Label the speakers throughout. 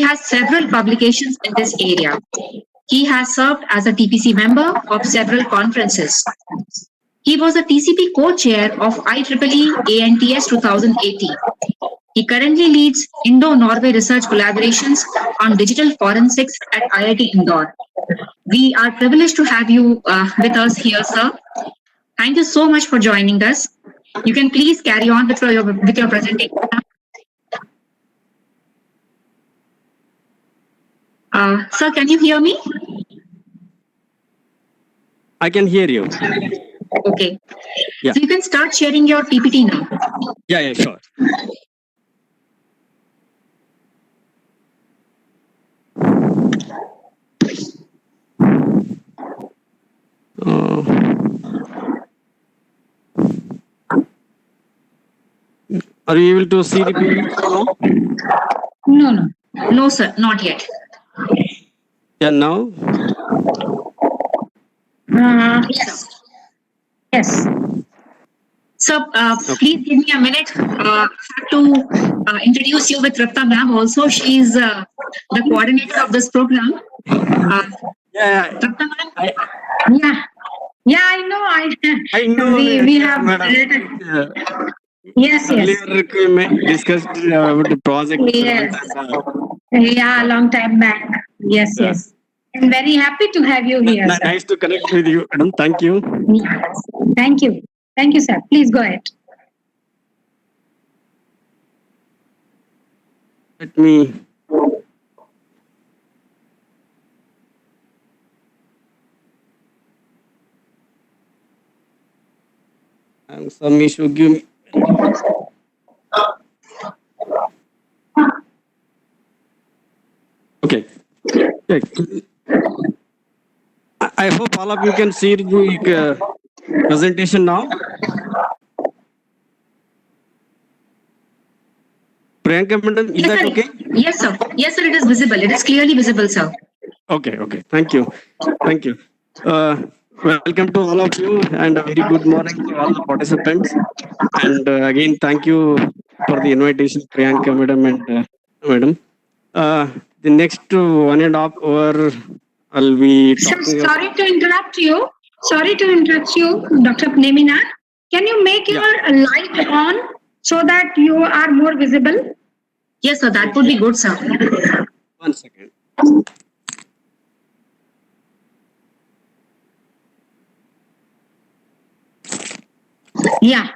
Speaker 1: has several publications in this area. He has served as a TPC member of several conferences. He was a TCP co-chair of IEEE ANTS 2018. He currently leads Indo-Norway research collaborations on digital forensics at IIT Indore. We are privileged to have you with us here, sir. Thank you so much for joining us. You can please carry on with your presentation. Sir, can you hear me?
Speaker 2: I can hear you.
Speaker 1: Okay.
Speaker 2: Yeah.
Speaker 1: So you can start sharing your PPT now.
Speaker 2: Yeah, sure. Are you able to see the PPT now?
Speaker 1: No, sir, not yet.
Speaker 2: Yeah, now?
Speaker 1: Yes. So, please give me a minute to introduce you with Tripta ma'am also. She is the coordinator of this program. Tripta ma'am? Yeah, I know.
Speaker 2: I know.
Speaker 1: We have Yes.
Speaker 2: Earlier we discussed about the project.
Speaker 1: Yes. Yeah, long time back. Yes. I'm very happy to have you here, sir.
Speaker 2: Nice to connect with you, madam. Thank you.
Speaker 1: Thank you. Thank you, sir. Please go ahead.
Speaker 2: Let me. Some issue. Give me. Okay. I hope all of you can see the presentation now. Priyanka madam, is that okay?
Speaker 1: Yes, sir. Yes, sir. It is visible. It is clearly visible, sir.
Speaker 2: Okay. Thank you. Welcome to all of you, and a very good morning to all the participants. And again, thank you for the invitation, Priyanka madam and madam. The next 1.5 hour, I'll be talking.
Speaker 1: Sorry to interrupt you. Dr. Nemina. Can you make your light on so that you are more visible? Yes, sir. That would be good, sir.
Speaker 2: 1 second.
Speaker 1: Yeah.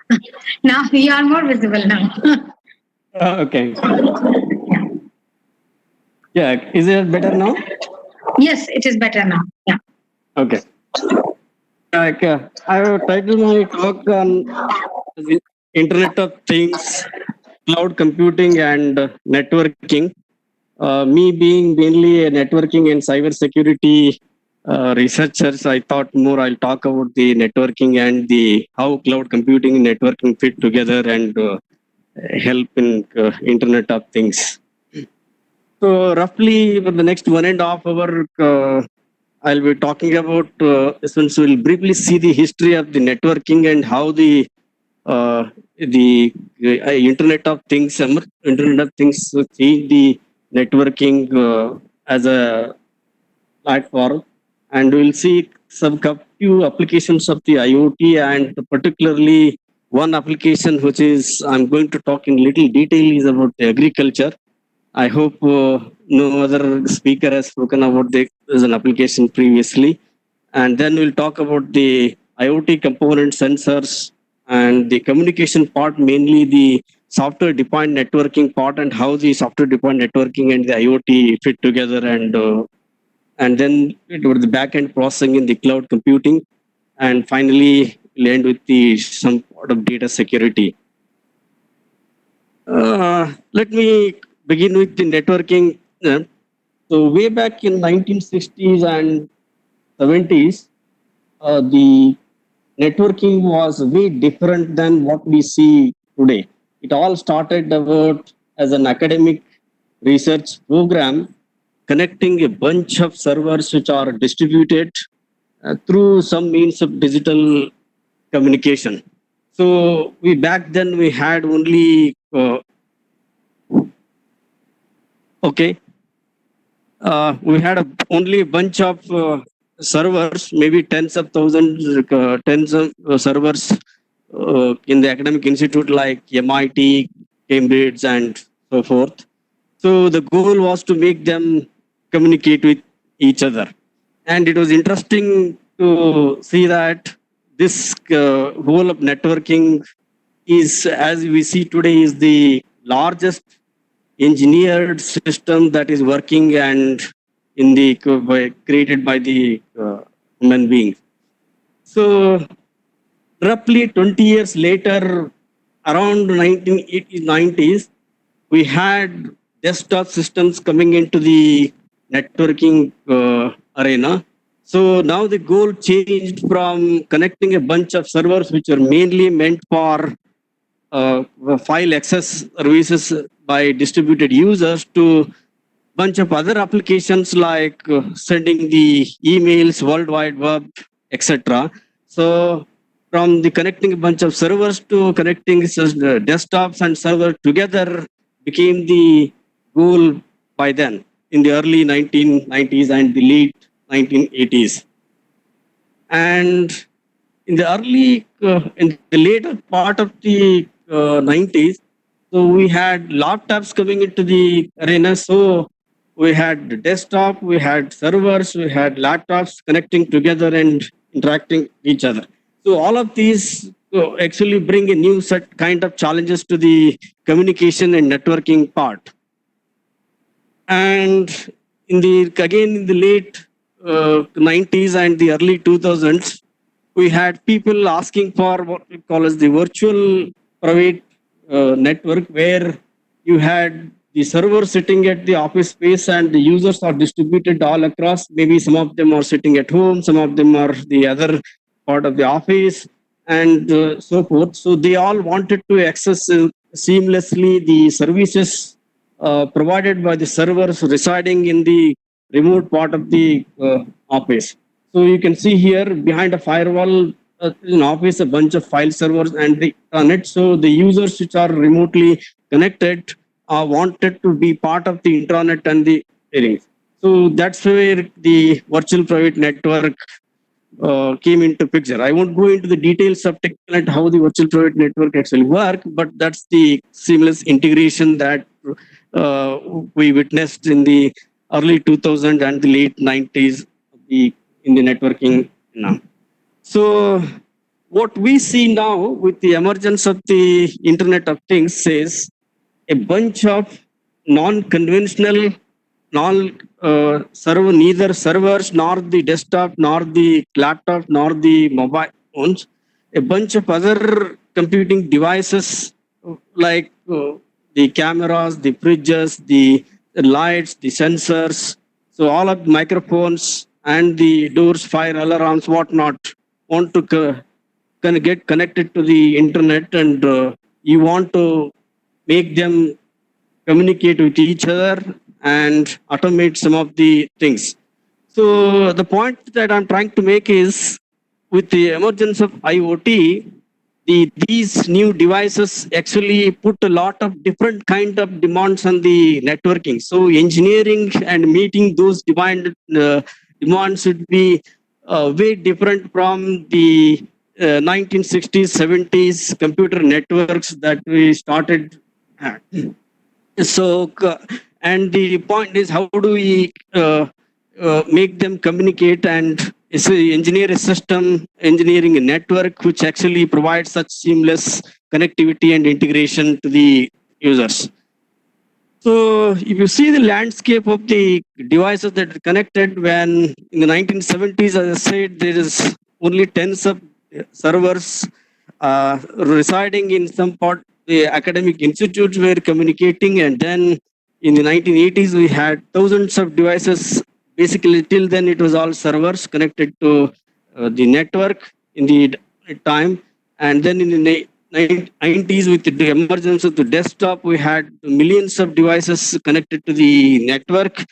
Speaker 1: Now you are more visible now.
Speaker 2: Okay. Yeah. Is it better now?
Speaker 1: Yes, it is better now. Yeah.
Speaker 2: Okay. I have titled my talk on the Internet of Things, cloud computing, and networking. Me being mainly a networking and cybersecurity researchers, I thought more I'll talk about the networking and the how cloud computing and networking fit together and help in Internet of Things. So roughly for the next 1.5 hour, I'll be talking about since we'll briefly see the history of the networking and how the Internet of Things see the networking as a platform, and we'll see some few applications of the IoT, and particularly one application which is I'm going to talk in little detail is about the agriculture. I hope no other speaker has spoken about this as an application previously. And then we'll talk about the IoT component sensors and the communication part, mainly the software defined networking part and how the software defined networking and the IoT fit together. And then it was the back end processing in the cloud computing. And finally, we'll end with the some part of data security. Let me begin with the networking. So way back in 1960s and 70s, the networking was way different than what we see today. It all started about as an academic research program connecting a bunch of servers which are distributed through some means of digital communication. So back then we had only okay. we had only a bunch of servers, maybe tens of thousands, tens of servers in the academic institute like MIT, Cambridge, and so forth. So the goal was to make them communicate with each other. And it was interesting to see that this whole of networking is, as we see today, is the largest engineered system that is working and in the created by the human beings. So roughly 20 years later, around 1980s, 90s, we had desktop systems coming into the networking arena. So now the goal changed from connecting a bunch of servers, which are mainly meant for file access services by distributed users, to bunch of other applications like sending the emails, World Wide Web, etc. So from the connecting a bunch of servers to connecting desktops and server together became the goal by then in the early 1990s and the late 1980s. And in the in the later part of the 90s, so we had laptops coming into the arena. So we had desktop, we had servers, we had laptops connecting together and interacting with each other. So all of these actually bring a new set kind of challenges to the communication and networking part. And in the late 90s and the early 2000s, we had people asking for what we call as the virtual private network, where you had the server sitting at the office space and the users are distributed all across. Maybe some of them are sitting at home, some of them are the other part of the office, and so forth. So they all wanted to access seamlessly the services provided by the servers residing in the remote part of the office. So you can see here behind a firewall in office a bunch of file servers and the internet. So the users which are remotely connected wanted to be part of the intranet and the sharing. So that's where the virtual private network came into picture. I won't go into the details of technical and how the virtual private network actually work, but that's the seamless integration that we witnessed in the early 2000 and the late 90s in the networking now. So what we see now with the emergence of the Internet of Things is a bunch of non-conventional, server, neither servers nor the desktop nor the laptop nor the mobile phones, a bunch of other computing devices like the cameras, the fridges, the lights, the sensors, so all of the microphones and the doors, fire alarms, whatnot, want to get connected to the internet, and you want to make them communicate with each other and automate some of the things. So the point that I'm trying to make is, with the emergence of IoT, these new devices actually put a lot of different kind of demands on the networking. So engineering and meeting those demands should be way different from the 1960s, 70s computer networks that we started at. So, and the point is, how do we make them communicate and engineer a system, engineering a network which actually provides such seamless connectivity and integration to the users? So, if you see the landscape of the devices that are connected, when in the 1970s, as I said, there is only tens of servers residing in some part the academic institutes were communicating, and then in the 1980s we had thousands of devices. Basically, till then it was all servers connected to the network in the time, and then in the 90s, with the emergence of the desktop, we had millions of devices connected to the network,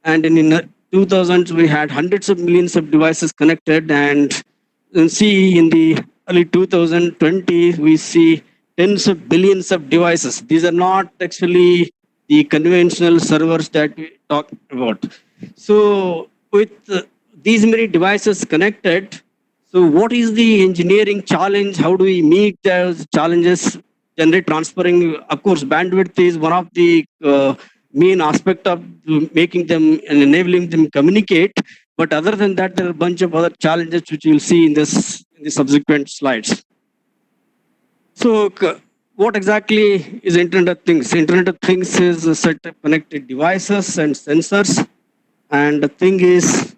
Speaker 2: and in the 2000s we had hundreds of millions of devices connected, and see in the early 2020 we see tens of billions of devices. These are not actually the conventional servers that we talk about. So with these many devices connected, so what is the engineering challenge? How do we meet those challenges? Generate transferring, of course, bandwidth is one of the main aspect of making them and enabling them communicate. But other than that, there are a bunch of other challenges which you'll see in in the subsequent slides. So, what exactly is Internet of Things? Internet of Things is a set of connected devices and sensors. And the thing is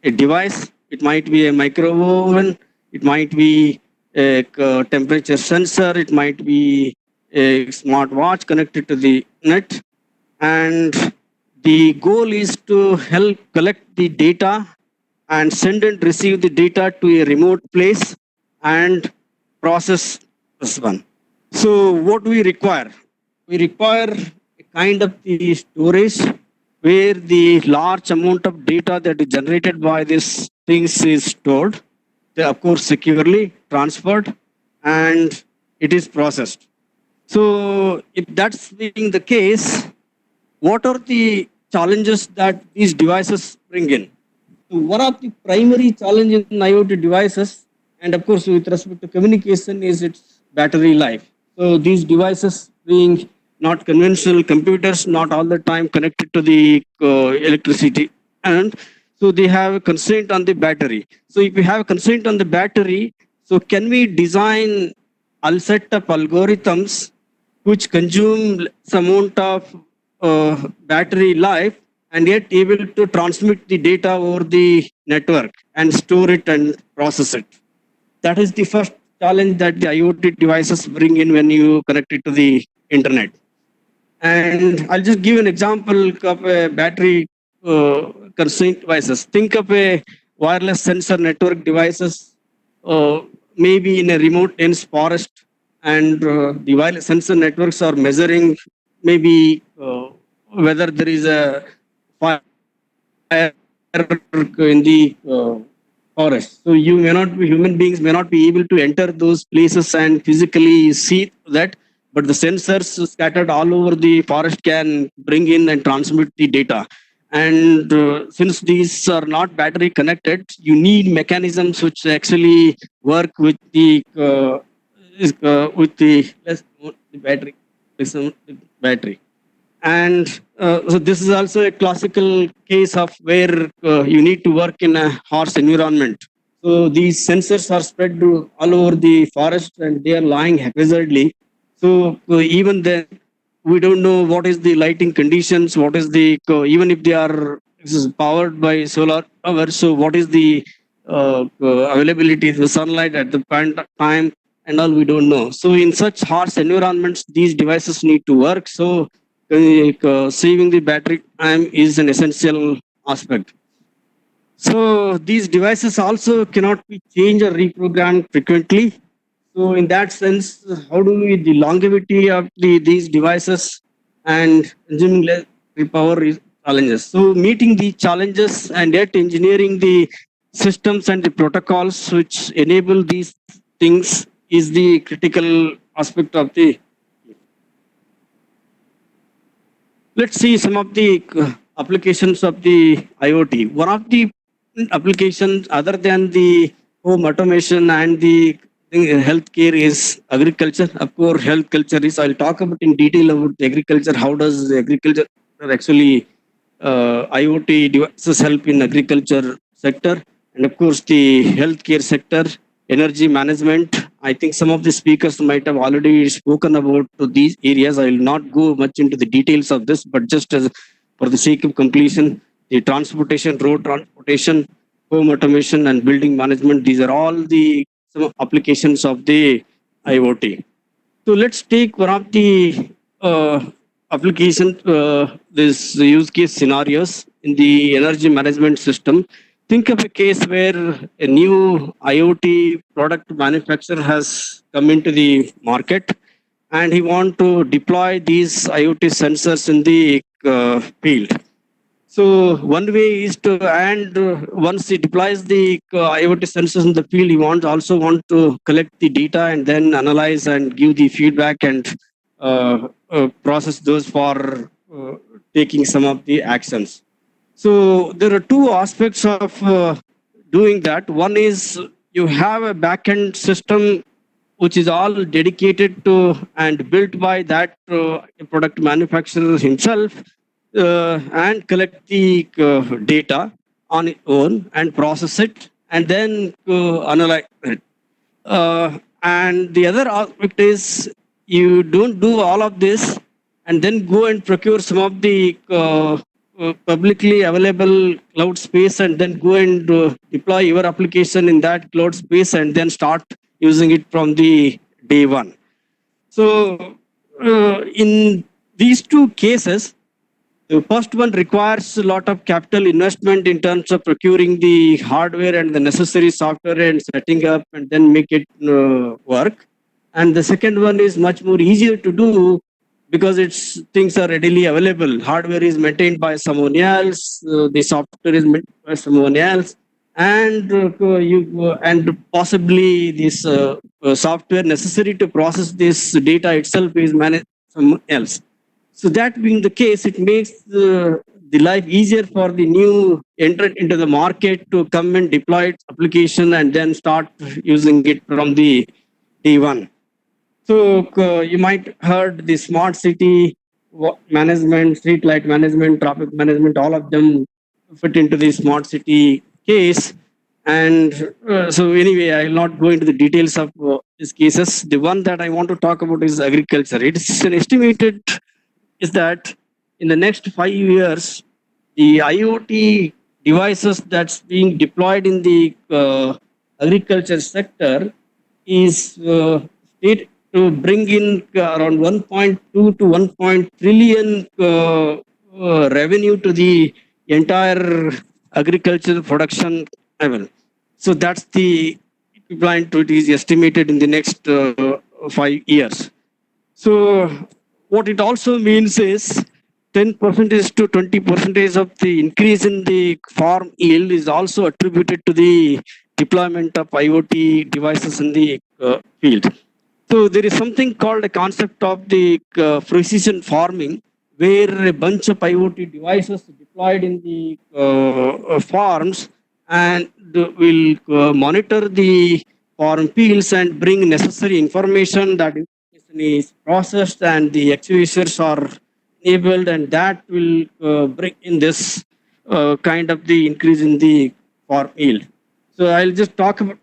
Speaker 2: a device. It might be a micro oven. It might be a temperature sensor. It might be a smartwatch connected to the net. And the goal is to help collect the data and send and receive the data to a remote place and process this one. So what we require? We require a kind of the storage where the large amount of data that is generated by these things is stored, of course securely transferred, and it is processed. So if that's being the case, what are the challenges that these devices bring in? So one of the primary challenges in IoT devices, and of course with respect to communication, is its battery life. So these devices being not conventional computers, not all the time connected to the electricity, and so they have a constraint on the battery. So if we have a constraint on the battery, so can we design a set of algorithms which consume some amount of battery life and yet able to transmit the data over the network and store it and process it? That is the first challenge that the IoT devices bring in when you connect it to the internet. And I'll just give an example of a battery constraint devices. Think of a wireless sensor network devices, maybe in a remote dense forest, and the wireless sensor networks are measuring maybe whether there is a fire in the forest. So you may not be, human beings may not be able to enter those places and physically see that, but the sensors scattered all over the forest can bring in and transmit the data. And since these are not battery connected, you need mechanisms which actually work with the battery, battery. And so this is also a classical case of where you need to work in a harsh environment. So these sensors are spread all over the forest and they are lying haphazardly. So even then, we don't know what is the lighting conditions, what is the, even if they are powered by solar power, so what is the availability of the sunlight at the point of time and all, we don't know. So in such harsh environments, these devices need to work. So saving the battery time is an essential aspect. So these devices also cannot be changed or reprogrammed frequently. So in that sense, how do we the longevity of these devices and consuming less power is challenges. So meeting the challenges and yet engineering the systems and the protocols which enable these things is the critical aspect of the. Let's see some of the applications of the IoT. One of the applications other than the home automation and the healthcare is agriculture. Of course, health culture is. I'll talk about in detail about the agriculture. How does the agriculture actually IoT devices help in agriculture sector, and of course the healthcare sector, energy management. I think some of the speakers might have already spoken about these areas. I will not go much into the details of this, but just as for the sake of completion, the transportation, road transportation, home automation, and building management. These are all the some applications of the IoT. So let's take one of the application, this use case scenarios in the energy management system. Think of a case where a new IoT product manufacturer has come into the market and he want to deploy these IoT sensors in the field. So one way is to, and once he deploys the IoT sensors in the field, he also want to collect the data and then analyze and give the feedback and process those for taking some of the actions. So there are two aspects of doing that. One is you have a backend system which is all dedicated to and built by that product manufacturer himself, and collect the data on its own and process it and then analyze it. And the other aspect is you don't do all of this and then go and procure some of the publicly available cloud space and then go and deploy your application in that cloud space and then start using it from the day one. So, in these two cases, the first one requires a lot of capital investment in terms of procuring the hardware and the necessary software and setting up and then make it work. And the second one is much more easier to do because its things are readily available. Hardware is maintained by someone else, the software is maintained by someone else, and and possibly this software necessary to process this data itself is managed someone else. So that being the case, it makes the life easier for the new entrant into the market to come and deploy its application and then start using it from the day one. So you might heard the smart city management, street light management, traffic management, all of them fit into the smart city case. And so anyway, I will not go into the details of these cases. The one that I want to talk about is agriculture. It's an estimated is that in the next 5 years, the IoT devices that's being deployed in the agriculture sector is state to bring in around 1.2 to 1 trillion revenue to the entire agricultural production level. So that's the equivalent to it is estimated in the next 5 years. So what it also means is 10% to 20% of the increase in the farm yield is also attributed to the deployment of IoT devices in the field. So there is something called a concept of the precision farming, where a bunch of IoT devices deployed in the farms and will monitor the farm fields and bring necessary information that is processed and the actuators are enabled, and that will bring in this kind of the increase in the farm yield. So I'll just talk about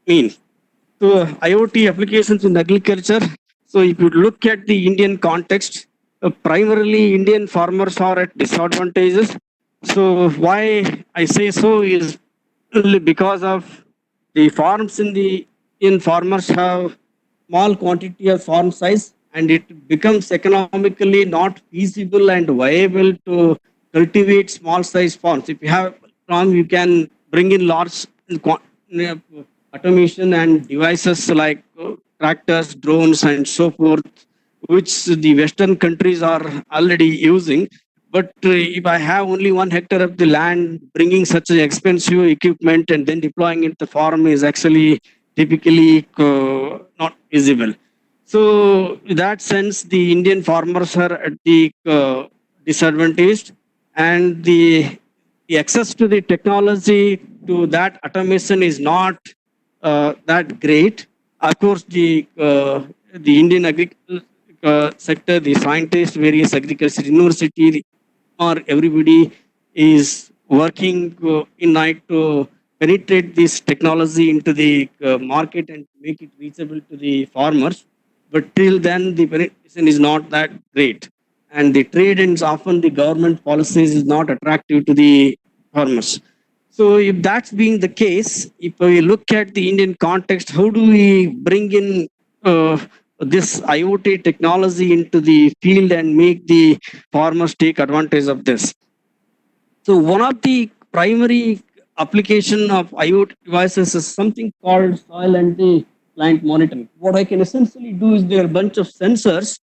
Speaker 2: mean. So IoT applications in agriculture. So if you look at the Indian context, primarily Indian farmers are at disadvantages. So why I say so is because of the farms in farmers have small quantity of farm size, and it becomes economically not feasible and viable to cultivate small size farms. If you have a farm, you can bring in large automation and devices like tractors, drones, and so forth, which the Western countries are already using. But if I have only 1 hectare of the land, bringing such an expensive equipment and then deploying it the farm is actually typically not feasible. So, in that sense, the Indian farmers are at the disadvantaged, and the access to the technology to that automation is not that great. Of course, the Indian agriculture sector, the scientists, various agriculture university, or everybody is working in night to penetrate this technology into the market and make it reachable to the farmers. But till then, the penetration is not that great, and the trade and often the government policies is not attractive to the farmers. So, if that's being the case, if we look at the Indian context, how do we bring in this IoT technology into the field and make the farmers take advantage of this? So, one of the primary application of IoT devices is something called soil and the plant monitoring. What I can essentially do is there are a bunch of sensors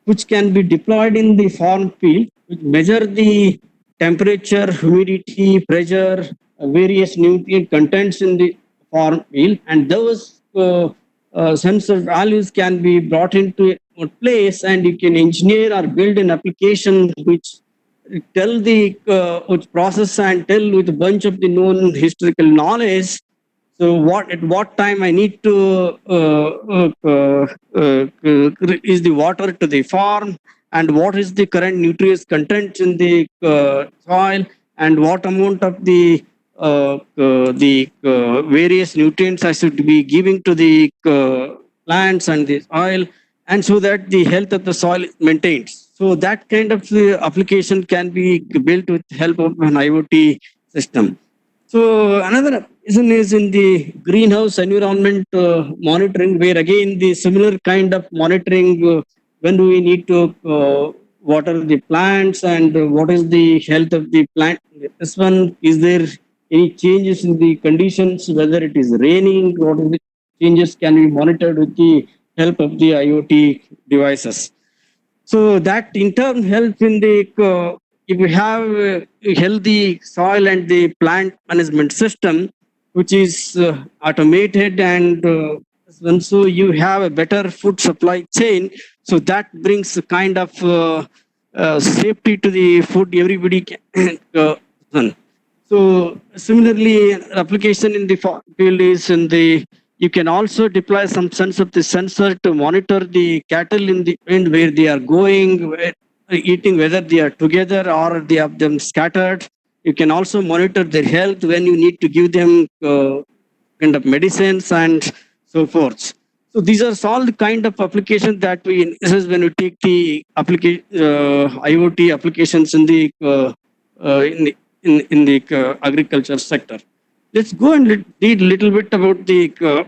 Speaker 2: which can be deployed in the farm field, which measure the temperature, humidity, pressure, various nutrient contents in the farm field, and those sensor values can be brought into remote place, and you can engineer or build an application which tell the which process and tell with a bunch of the known historical knowledge. So what at what time I need to is the water to the farm, and what is the current nutrients content in the soil, and what amount of the various nutrients I should be giving to the plants and the soil, and so that the health of the soil is maintained. So that kind of application can be built with help of an IoT system. So another application is in the greenhouse environment monitoring, where again the similar kind of monitoring, when do we need to water the plants, and what is the health of the plant. This one, is there any changes in the conditions, whether it is raining, what is the changes can be monitored with the help of the IoT devices. So that in turn helps in the if you have a healthy soil and the plant management system, which is automated, and so you have a better food supply chain. So that brings a kind of safety to the food everybody can. So similarly, application in the field is in the, you can also deploy some sense of the sensor to monitor the cattle in the wind, where they are going, eating, whether they are together or they have them scattered. You can also monitor their health when you need to give them kind of medicines and so forth. So these are all the kind of applications that we, this is when we take the application IoT applications in the in the agriculture sector. Let's go and read a little bit about the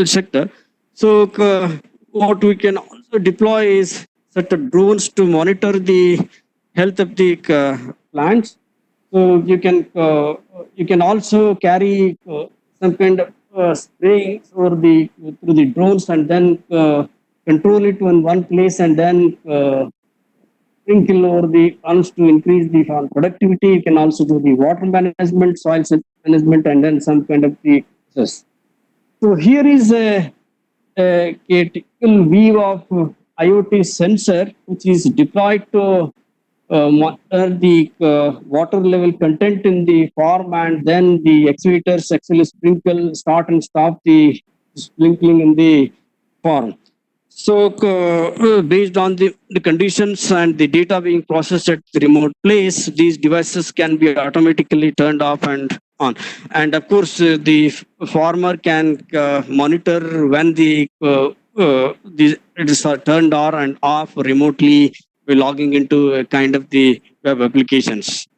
Speaker 2: sector. So what we can also deploy is such drones to monitor the health of the plants. So you can also carry some kind of spraying through the drones, and then control it in one place, and then sprinkle over the funds to increase the farm productivity. You can also do the water management, soil management, and then some kind of the process. So here is a typical view of IoT sensor, which is deployed to monitor the water level content in the farm, and then the actuators actually sprinkle, start and stop the sprinkling in the farm. So based on the conditions and the data being processed at the remote place, these devices can be automatically turned off and on. And of course, the farmer can monitor when it is turned on and off remotely by logging into a kind of the web applications.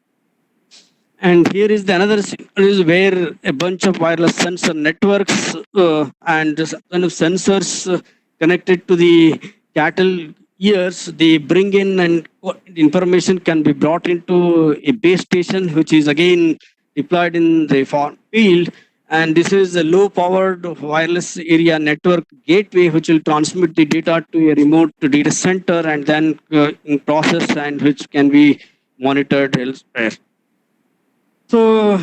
Speaker 2: And here is the another is where a bunch of wireless sensor networks and kind of sensors connected to the cattle ears, they bring in, and information can be brought into a base station, which is again deployed in the farm field. And this is a low powered wireless area network gateway, which will transmit the data to a remote data center, and then in process, and which can be monitored elsewhere. So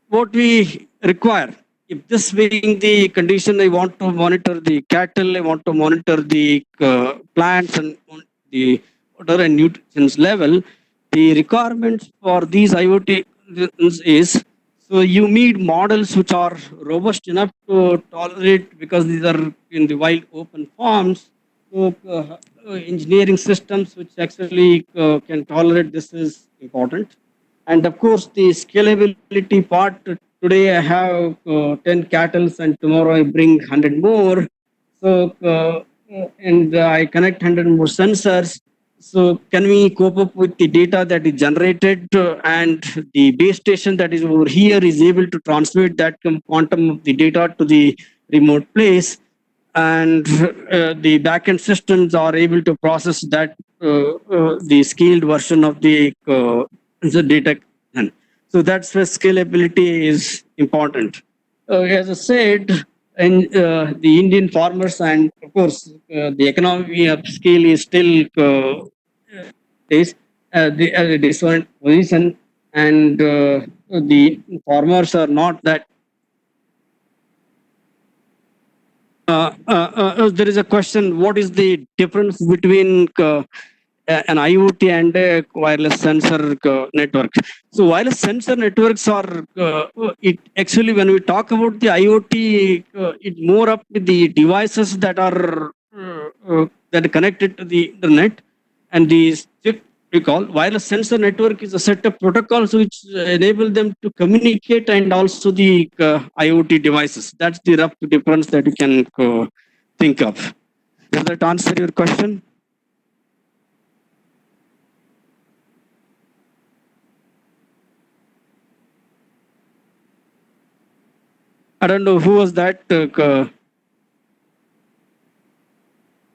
Speaker 2: what we require, if this being the condition, I want to monitor the cattle, I want to monitor the plants and the water and nutrients level, the requirements for these IoT is, so you need models which are robust enough to tolerate, because these are in the wild open farms. So engineering systems which actually can tolerate this is important. And of course, the scalability part, today I have 10 cattle, and tomorrow I bring 100 more. So, and I connect 100 more sensors. So can we cope up with the data that is generated, and the base station that is over here is able to transmit that quantum of the data to the remote place, and the backend systems are able to process that the scaled version of the data. So that's where scalability is important. As I said, and the Indian farmers, and of course the economy of scale is still is the different position, and the farmers are not that There is a question: what is the difference between an IoT and a wireless sensor network? So, wireless sensor networks are it actually, when we talk about the IoT, it more up with the devices that are connected to the internet, and the chip we call wireless sensor network is a set of protocols which enable them to communicate, and also the IoT devices. That's the rough difference that you can think of. Does that answer your question? I don't know who was that.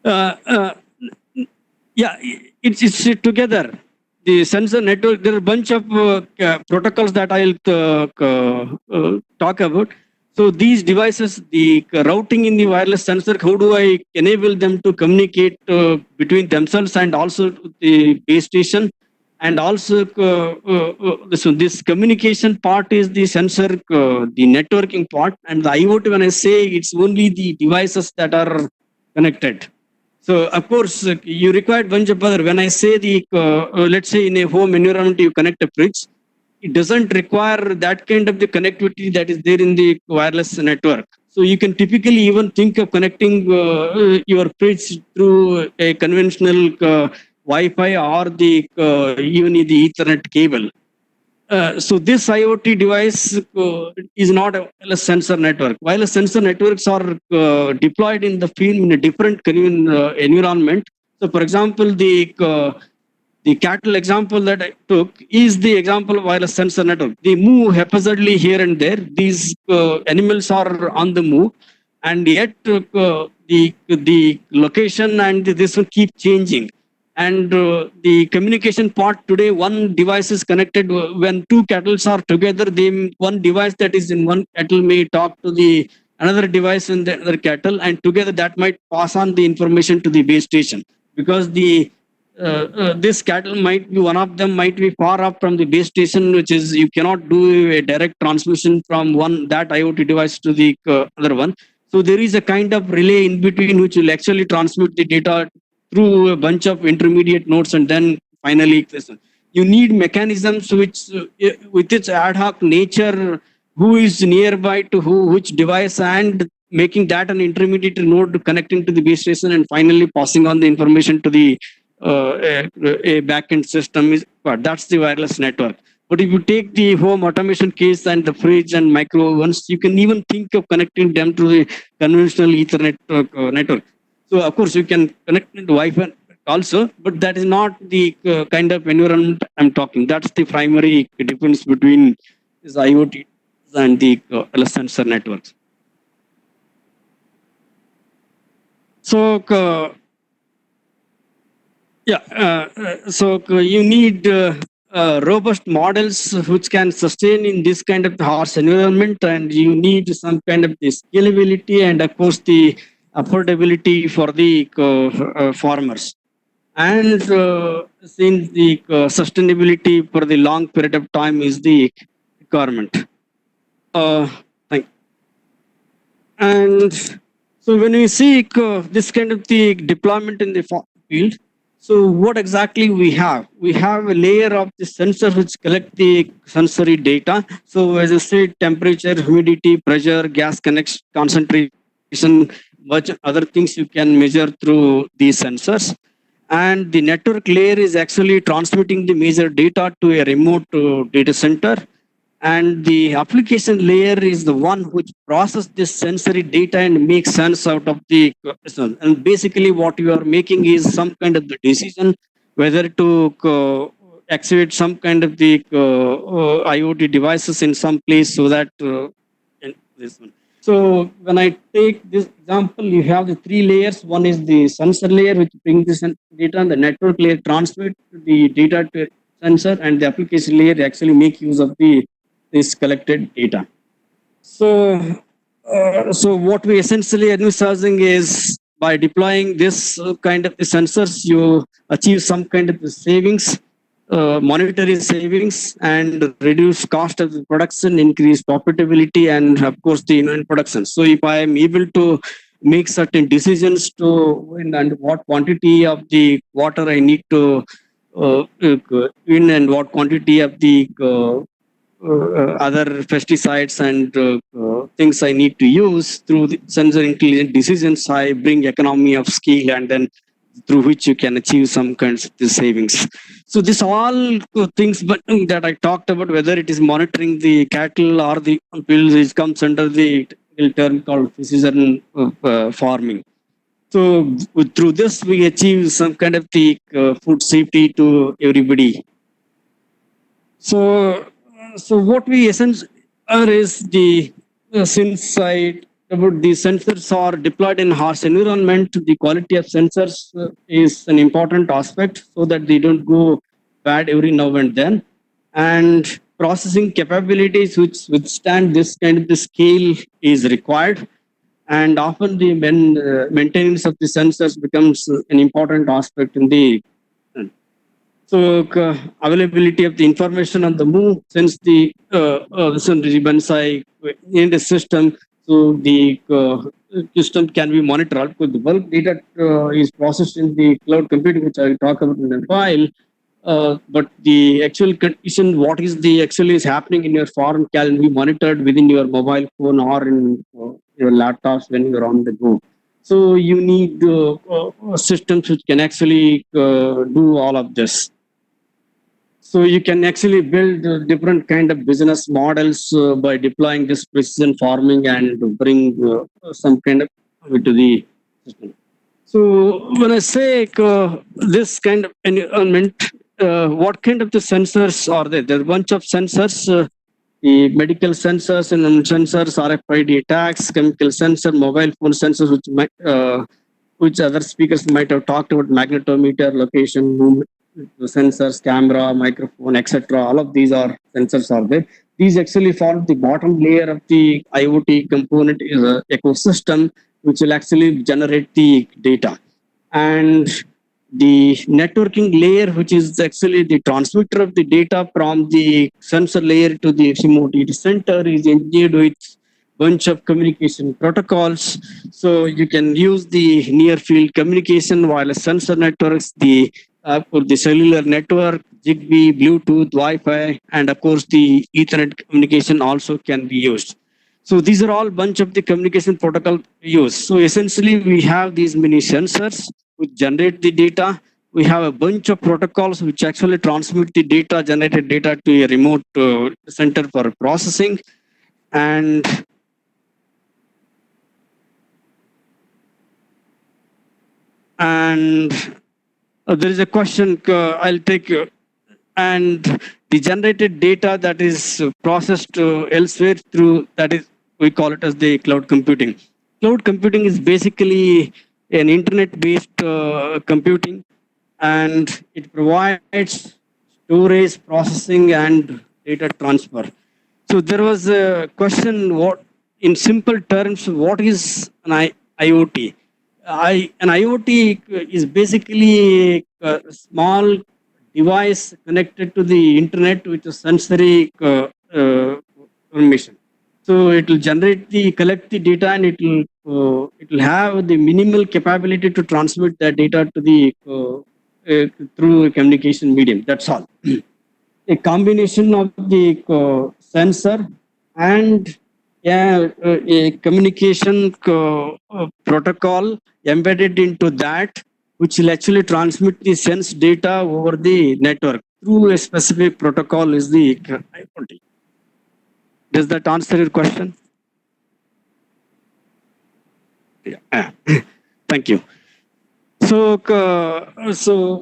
Speaker 2: Uh, yeah, it's together. The sensor network. There are a bunch of protocols that I'll talk about. So these devices, the routing in the wireless sensor, how do I enable them to communicate between themselves and also the base station? And also, so this communication part is the sensor, the networking part, and the IoT. When I say it's only the devices that are connected. So of course, you require bunch of other. When I say the, let's say in a home environment, you connect a fridge, it doesn't require that kind of the connectivity that is there in the wireless network. So you can typically even think of connecting your fridge through a conventional Wi-Fi or the even the Ethernet cable. So this IoT device is not a wireless sensor network. Wireless sensor networks are deployed in the field in a different environment. So, for example, the cattle example that I took is the example of wireless sensor network. They move haphazardly here and there. These animals are on the move, and yet the location and this will keep changing. And the communication part today, one device is connected. When two cattle are together, they one device that is in one cattle may talk to the another device in the other cattle, and together that might pass on the information to the base station, because the this cattle might be, one of them might be far up from the base station, which is you cannot do a direct transmission from one that IoT device to the other one. So there is a kind of relay in between which will actually transmit the data through a bunch of intermediate nodes, and then finally you need mechanisms which with its ad hoc nature, who is nearby to who, which device, and making that an intermediate node connecting to the base station, and finally passing on the information to the a backend system is, but that's the wireless network. But if you take the home automation case and the fridge and micro ovens, you can even think of connecting them to the conventional Ethernet network. So of course you can connect it to Wi-Fi also, but that is not the kind of environment I'm talking. That's the primary difference between this IoT and the sensor networks. So you need robust models which can sustain in this kind of harsh environment, and you need some kind of the scalability and of course the affordability for the farmers. And since the sustainability for the long period of time is the requirement. Thank. And so when we see this kind of the deployment in the field, so what exactly we have? We have a layer of the sensor which collect the sensory data. So as I said, temperature, humidity, pressure, gas connection, concentration, much other things you can measure through these sensors. And the network layer is actually transmitting the major data to a remote data center, and the application layer is the one which processes this sensory data and makes sense out of the question. And basically what you are making is some kind of the decision whether to activate some kind of the IoT devices in some place, so that this one. So when I take this example, you have the three layers. One is the sensor layer, which brings the data, and the network layer transmit the data to sensor, and the application layer actually make use of the this collected data. So what we essentially envisaging is, by deploying this kind of sensors, you achieve some kind of savings, monetary savings, and reduce cost of the production, increase profitability, and of course the production. So if I am able to make certain decisions to when and what quantity of the water I need to in and what quantity of the other pesticides and things I need to use through the sensor intelligent decisions. I bring economy of scale, and then through which you can achieve some kinds of the savings. So this all things, but that I talked about, whether it is monitoring the cattle or the pills, it comes under the technical term called precision farming. So through this, we achieve some kind of the food safety to everybody. So, so what we essentially are is the since I about the sensors are deployed in harsh environment, the quality of sensors is an important aspect so that they don't go bad every now and then, and processing capabilities which withstand this kind of the scale is required, and often the maintenance of the sensors becomes an important aspect in the so availability of the information on the move, since the bonsai in the system, so the system can be monitored because the bulk data is processed in the cloud computing, which I will talk about in a while. But the actual condition, what is the actually is happening in your farm, can be monitored within your mobile phone or in your laptops when you're on the go. So you need systems which can actually do all of this. So you can actually build different kind of business models by deploying this precision farming and bring some kind of to the system. So when I say this kind of environment, what kind of the sensors are there? There are a bunch of sensors, the medical sensors and sensors, RFID tags, chemical sensor, mobile phone sensors, which other speakers might have talked about, magnetometer, location, movement, sensors, camera, microphone, etc. All of these are sensors are there. These actually form the bottom layer of the IoT component is a ecosystem which will actually generate the data. And the networking layer, which is actually the transmitter of the data from the sensor layer to the remote data center, is engineered with bunch of communication protocols. So you can use the near field communication wireless sensor networks, for the cellular network, Zigbee, Bluetooth, Wi-Fi, and of course the Ethernet communication also can be used. So these are all bunch of the communication protocol used. So essentially, we have these many sensors which generate the data. We have a bunch of protocols which actually transmit the data, generated data, to a remote center for processing. And there is a question I'll take. And the generated data that is processed elsewhere through, that is, we call it as the cloud computing. Cloud computing is basically an internet-based computing, and it provides storage, processing, and data transfer. So there was a question: what, in simple terms, what is an IoT? An IoT is basically a small device connected to the internet with a sensory information. So it will collect the data, and it will have the minimal capability to transmit that data to the through a communication medium. That's all. A combination of the sensor and a communication protocol embedded into that, which will actually transmit the sense data over the network through a specific protocol, is the IoT. Does that answer your question? Yeah. Thank you. So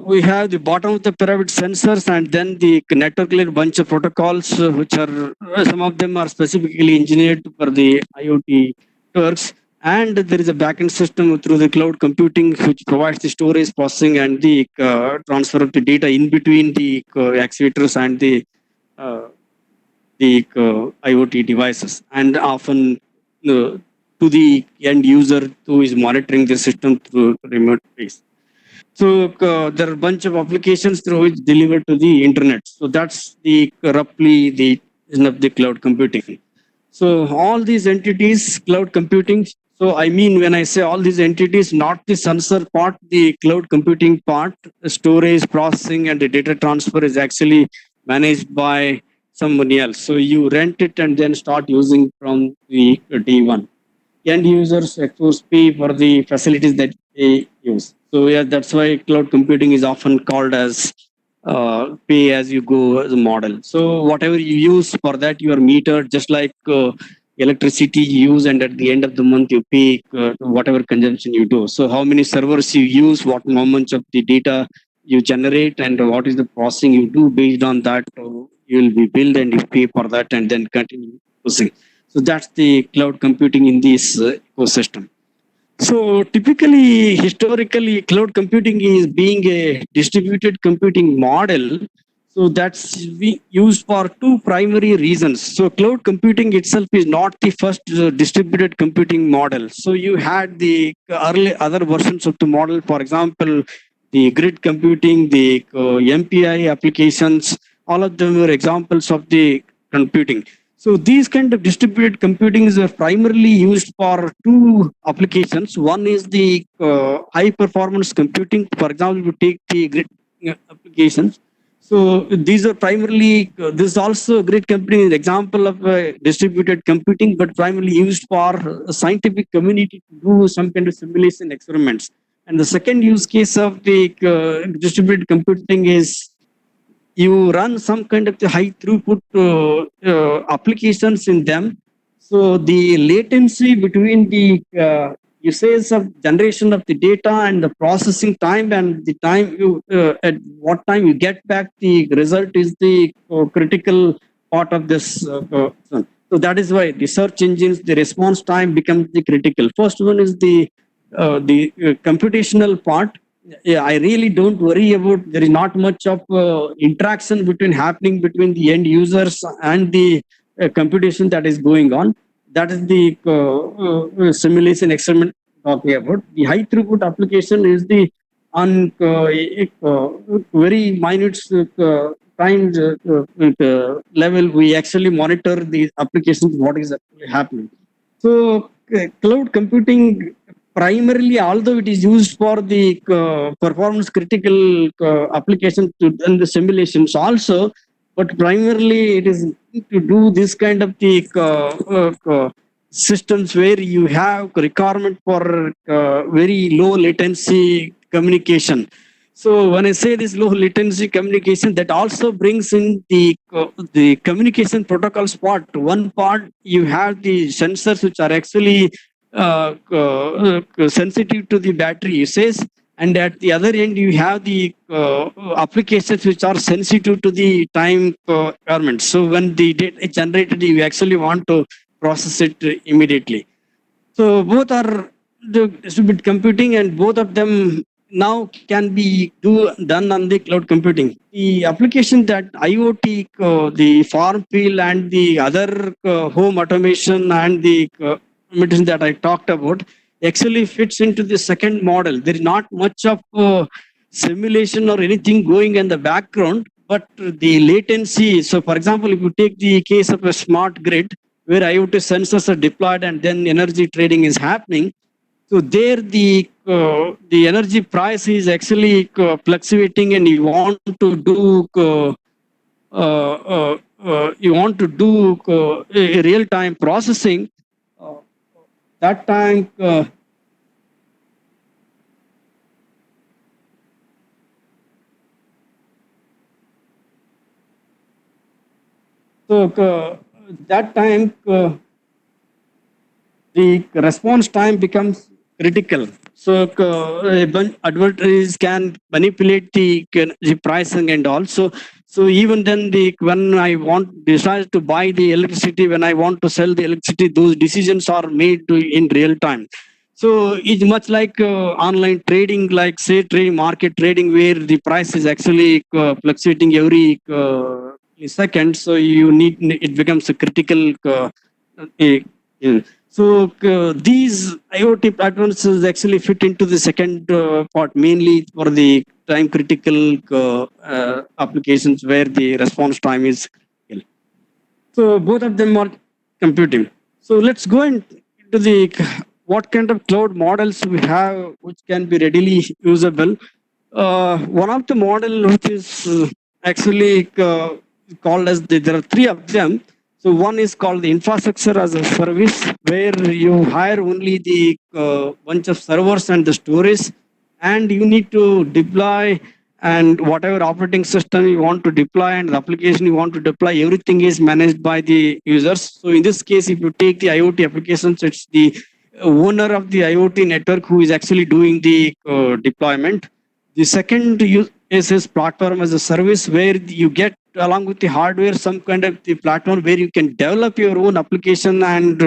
Speaker 2: we have the bottom of the pyramid sensors, and then the network layer bunch of protocols, which are some of them are specifically engineered for the IoT networks. And there is a backend system through the cloud computing, which provides the storage, processing, and the transfer of the data in between the actuators and the IoT devices, and often to the end user who is monitoring the system through remote base. So there are a bunch of applications through which deliver to the internet. So that's the roughly the vision of the cloud computing. So all these entities, cloud computing, So I mean, when I say all these entities, not the sensor part, the cloud computing part, the storage, processing, and the data transfer is actually managed by somebody else. So you rent it and then start using from the D1. End users of course pay for the facilities that they use. So yeah, that's why cloud computing is often called as pay as you go as a model. So whatever you use for that, you are metered just like electricity you use, and at the end of the month you pay whatever consumption you do. So how many servers you use, what moments of the data you generate, and what is the processing you do based on that, you will be billed and you pay for that and then continue using. So that's the cloud computing in this ecosystem. So typically, historically, cloud computing is being a distributed computing model. So that's used for two primary reasons. So cloud computing itself is not the first distributed computing model. So you had the early other versions of the model. For example, the grid computing, the MPI applications, all of them were examples of the computing. So these kind of distributed computing is primarily used for two applications. One is the high performance computing. For example, you take the grid applications. So these are primarily, this is also a grid computing is example of distributed computing, but primarily used for scientific community to do some kind of simulation experiments. And the second use case of the distributed computing is you run some kind of the high throughput applications in them. So the latency between the usage of generation of the data and the processing time and the time you at what time you get back the result is the critical part of this. So that is why the search engines, the response time becomes the critical. First one is the computational part. Yeah, I really don't worry about. There is not much of interaction happening between the end users and the computation that is going on. That is the simulation experiment talking about. The high throughput application is the on very minute time level. We actually monitor the applications, what is actually happening. So cloud computing primarily, although it is used for the performance critical application to run the simulations also, but primarily it is to do this kind of the systems where you have requirement for very low latency communication. So when I say this low latency communication, that also brings in the communication protocols part. One part you have the sensors which are actually sensitive to the battery usage, and at the other end you have the applications which are sensitive to the time requirements. So when the data is generated, you actually want to process it immediately. So both are the distributed computing, and both of them now can be done on the cloud computing. The application that IoT, the farm field, and the other home automation and the automation that I talked about actually fits into the second model. There is not much of simulation or anything going in the background, but the latency. So, for example, if you take the case of a smart grid, where IoT sensors are deployed and then energy trading is happening. So there the energy price is actually fluctuating, and you want to do a real time processing. That time. So that time the response time becomes critical. So advertisers can manipulate the pricing, and also so even then when I decide to buy the electricity, when I want to sell the electricity, those decisions are made in real time. So it's much like online trading, like say market trading, where the price is actually fluctuating every second. So it becomes a critical. So these IoT platforms actually fit into the second part, mainly for the time critical applications where the response time is. So both of them are computing. So let's go into the what kind of cloud models we have which can be readily usable. One of the model which is actually called as there are three of them. So one is called the infrastructure as a service, where you hire only the bunch of servers and the storage, and you need to deploy, and whatever operating system you want to deploy and the application you want to deploy, everything is managed by the users. So in this case, if you take the IoT applications, it's the owner of the IoT network who is actually doing the deployment. The second use is platform as a service, where you get along with the hardware some kind of the platform where you can develop your own application and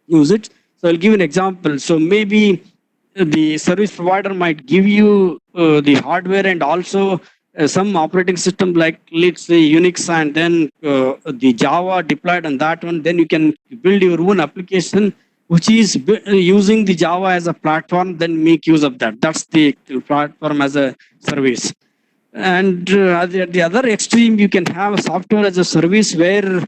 Speaker 2: use it. So I'll give an example. So maybe the service provider might give you the hardware and also some operating system like let's say Unix, and then the Java deployed on that one. Then you can build your own application which is using the Java as a platform. Then make use of that. That's the platform as a service. And at the other extreme, you can have a software as a service where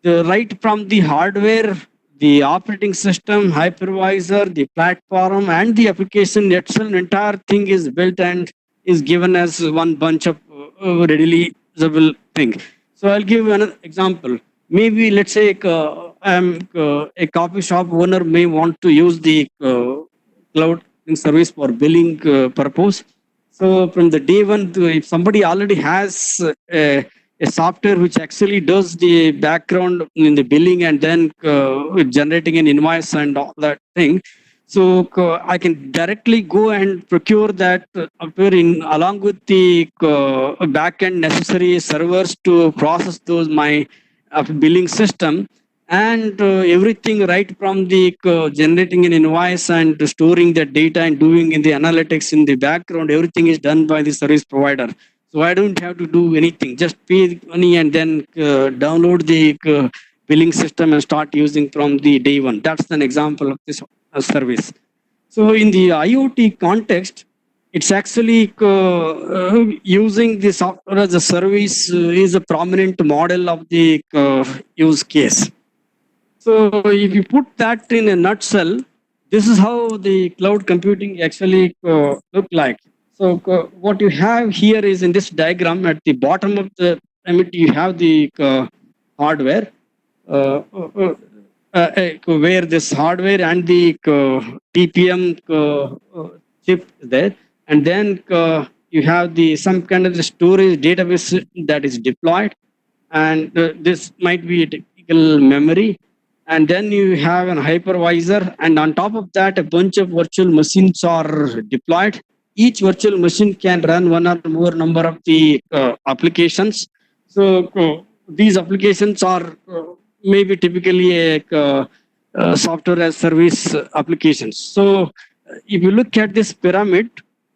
Speaker 2: right from the hardware, the operating system, hypervisor, the platform, and the application itself, entire thing is built and is given as one bunch of readily usable thing. So I'll give another example. Maybe let's say a coffee shop owner may want to use the cloud service for billing purpose. So from the day one, if somebody already has a software which actually does the background in the billing and then generating an invoice and all that thing, so I can directly go and procure that software in along with the backend necessary servers to process those my billing system, and everything right from the generating an invoice and storing the data and doing in the analytics in the background, everything is done by the service provider. So I don't have to do anything, just pay money and then download the billing system and start using from the day one. That's an example of this service. So in the IoT context, it's actually using the software as a service is a prominent model of the use case. So if you put that in a nutshell, this is how the cloud computing actually look like. So what you have here is in this diagram at the bottom of the pyramid, you have the hardware, uh, uh, uh, where this hardware and the TPM chip is there, and then you have the some kind of the storage database that is deployed, and this might be a technical memory, and then you have an hypervisor, and on top of that a bunch of virtual machines are deployed. Each virtual machine can run one or more number of the applications. So these applications are maybe typically a software as service applications. So if you look at this pyramid,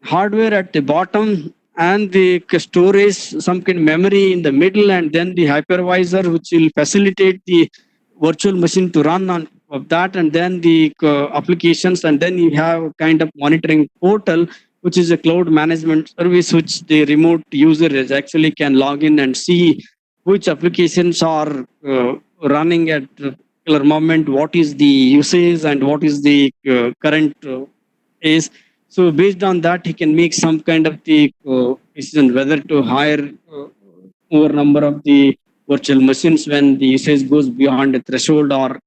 Speaker 2: hardware at the bottom and the storage, some kind of memory in the middle, and then the hypervisor which will facilitate the virtual machine to run on of that, and then the applications, and then you have kind of monitoring portal which is a cloud management service which the remote user is actually can log in and see which applications are running at particular moment, what is the usage and what is the current is. So based on that, he can make some kind of the decision whether to hire more number of the virtual machines when the usage goes beyond a threshold or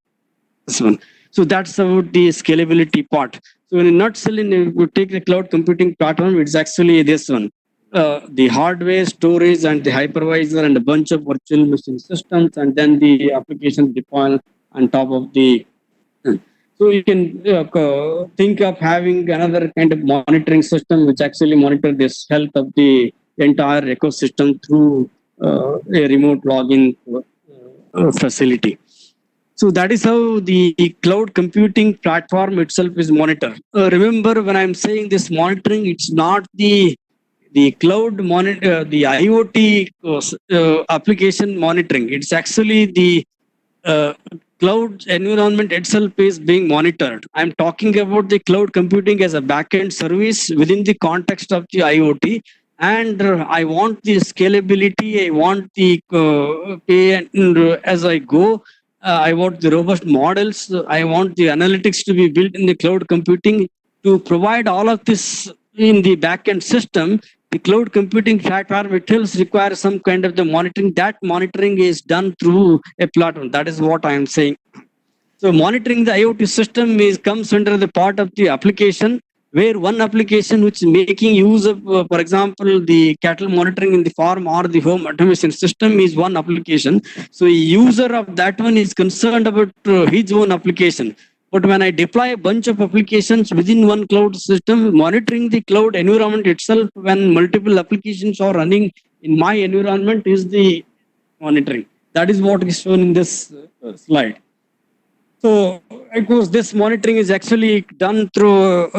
Speaker 2: this one. So that's about the scalability part. So in a nutshell, if you take the cloud computing platform, it's actually this one. The hardware, storage, and the hypervisor, and a bunch of virtual machine systems, and then the application deployed on top of the. So you can think of having another kind of monitoring system which actually monitor this health of the entire ecosystem through a remote login facility. So that is how the cloud computing platform itself is monitored. Remember, when I'm saying this monitoring, it's not the cloud monitor, the IoT application monitoring. It's actually the uh, cloud environment itself is being monitored. I'm talking about the cloud computing as a backend service within the context of the IoT. And I want the scalability, I want the pay and, as I go. I want the robust models. I want the analytics to be built in the cloud computing to provide all of this in the backend system. The cloud computing platform itself requires some kind of the monitoring. That monitoring is done through a platform. That is what I am saying. So monitoring the IoT system is comes under the part of the application, where one application which is making use of, for example, the cattle monitoring in the farm or the home automation system is one application. So a user of that one is concerned about his own application. But when I deploy a bunch of applications within one cloud system, monitoring the cloud environment itself when multiple applications are running in my environment is the monitoring. That is what is shown in this slide. So, of course, this monitoring is actually done through.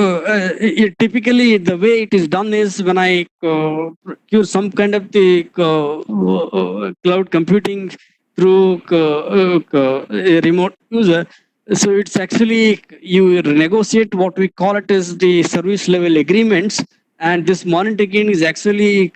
Speaker 2: Typically, the way it is done is when I use some kind of the cloud computing through a remote user. So it's actually you negotiate what we call it as the service level agreements, and this monitoring is actually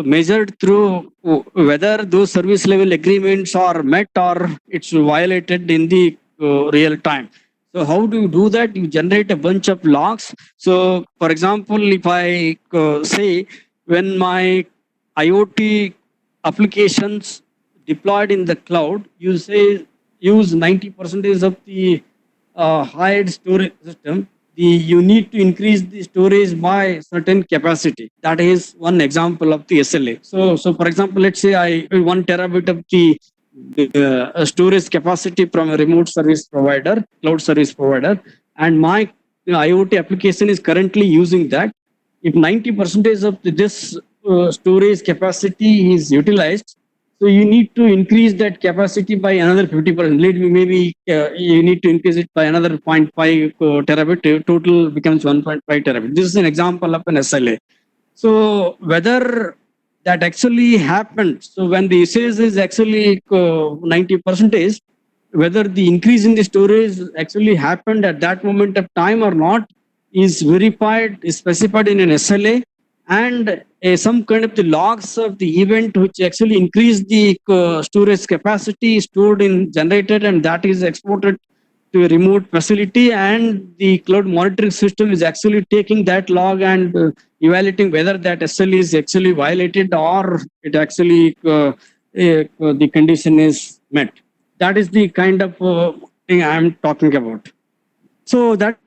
Speaker 2: measured through whether those service level agreements are met or it's violated in the real time. So how do you do that? You generate a bunch of logs. So for example, if I say when my IoT applications deployed in the cloud, you say use 90% of the hide storage system, you need to increase the storage by certain capacity. That is one example of the SLA. So for example, let's say I 1 terabyte of the storage capacity from a remote service provider, cloud service provider, and my IoT application is currently using that. If 90% of this storage capacity is utilized, so you need to increase that capacity by another 50%. Maybe you need to increase it by another 0.5 terabyte. Total becomes 1.5 terabyte. This is an example of an SLA. So whether that actually happened, so when the usage is actually 90%, whether the increase in the storage actually happened at that moment of time or not is verified, is specified in an SLA, and some kind of the logs of the event which actually increase the storage capacity stored in generated, and that is exported to a remote facility, and the cloud monitoring system is actually taking that log and evaluating whether that SL is actually violated or it actually the condition is met. That is the kind of thing I am talking about. So that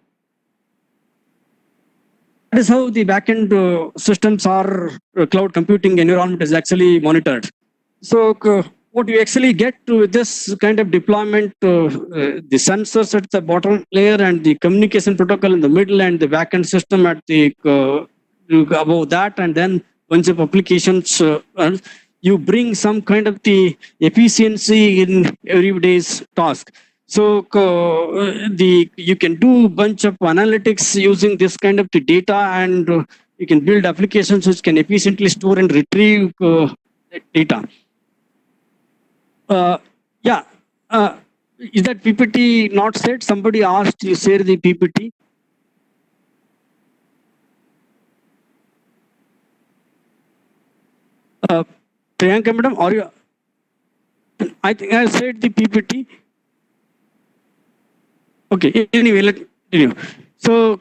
Speaker 2: is how the backend systems are cloud computing environment is actually monitored. So what you actually get to this kind of deployment, the sensors at the bottom layer and the communication protocol in the middle and the backend system at the above that, and then bunch of applications. You bring some kind of the efficiency in everyday's task. So you can do bunch of analytics using this kind of the data, and you can build applications which can efficiently store and retrieve data. Yeah. Is that PPT not said? Somebody asked you share the PPT. Priyanka madam, are you? I think I said the PPT. Okay. Anyway, let continue. So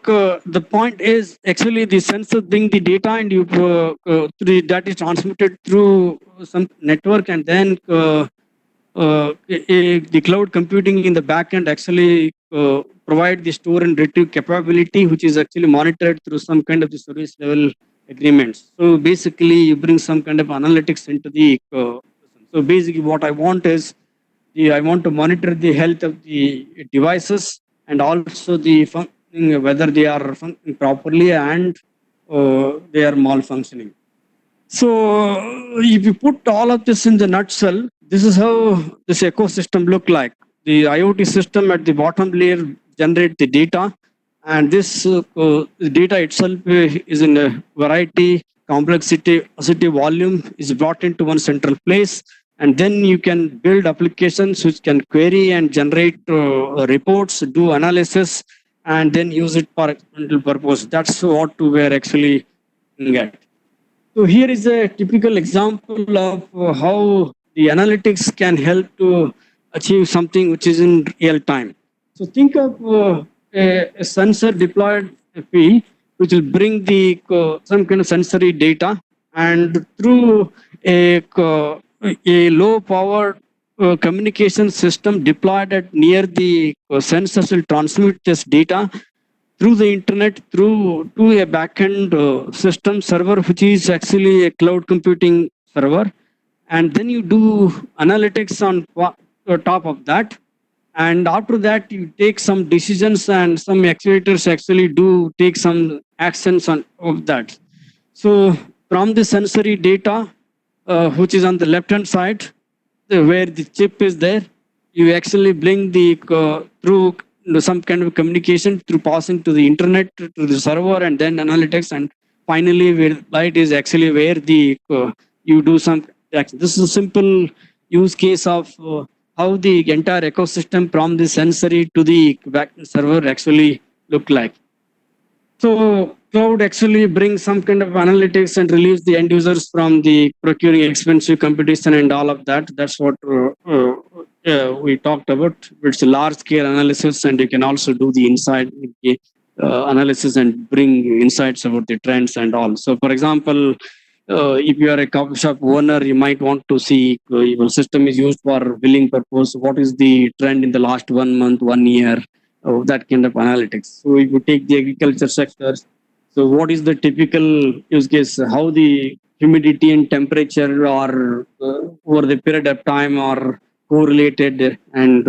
Speaker 2: the point is actually the sensor bring the data, and you that is transmitted through some network, and then the cloud computing in the backend actually provide the store and retrieve capability, which is actually monitored through some kind of the service level agreements. So basically, you bring some kind of analytics into the. So basically, what I want is, I want to monitor the health of the devices and also the functioning, whether they are functioning properly and they are malfunctioning. So if you put all of this in the nutshell, this is how this ecosystem look like. The IoT system at the bottom layer generate the data, and this data itself is in a variety, complexity, volume is brought into one central place, and then you can build applications which can query and generate reports, do analysis, and then use it for experimental purpose. That's what we were actually looking at. So here is a typical example of how the analytics can help to achieve something which is in real time. So think of a sensor deployed field which will bring the some kind of sensory data, and through a low power communication system deployed at near the sensors will transmit this data through the internet through to a backend system server, which is actually a cloud computing server, and then you do analytics on top of that, and after that you take some decisions, and some actuators actually do take some actions on of that. So from the sensory data, which is on the left hand side, where the chip is there, you actually bring the through some kind of communication through passing to the internet to the server, and then analytics, and finally where light is actually where the you do some action. This is a simple use case of how the entire ecosystem from the sensory to the back server actually look like. So cloud actually brings some kind of analytics and relieves the end users from the procuring expensive computation and all of that. That's what we talked about. It's a large scale analysis, and you can also do the inside analysis and bring insights about the trends and all. So, for example, if you are a coffee shop owner, you might want to see your system is used for billing purpose. What is the trend in the last 1 month, 1 year? That kind of analytics. So if you take the agriculture sectors, so what is the typical use case? How the humidity and temperature are over the period of time are correlated, and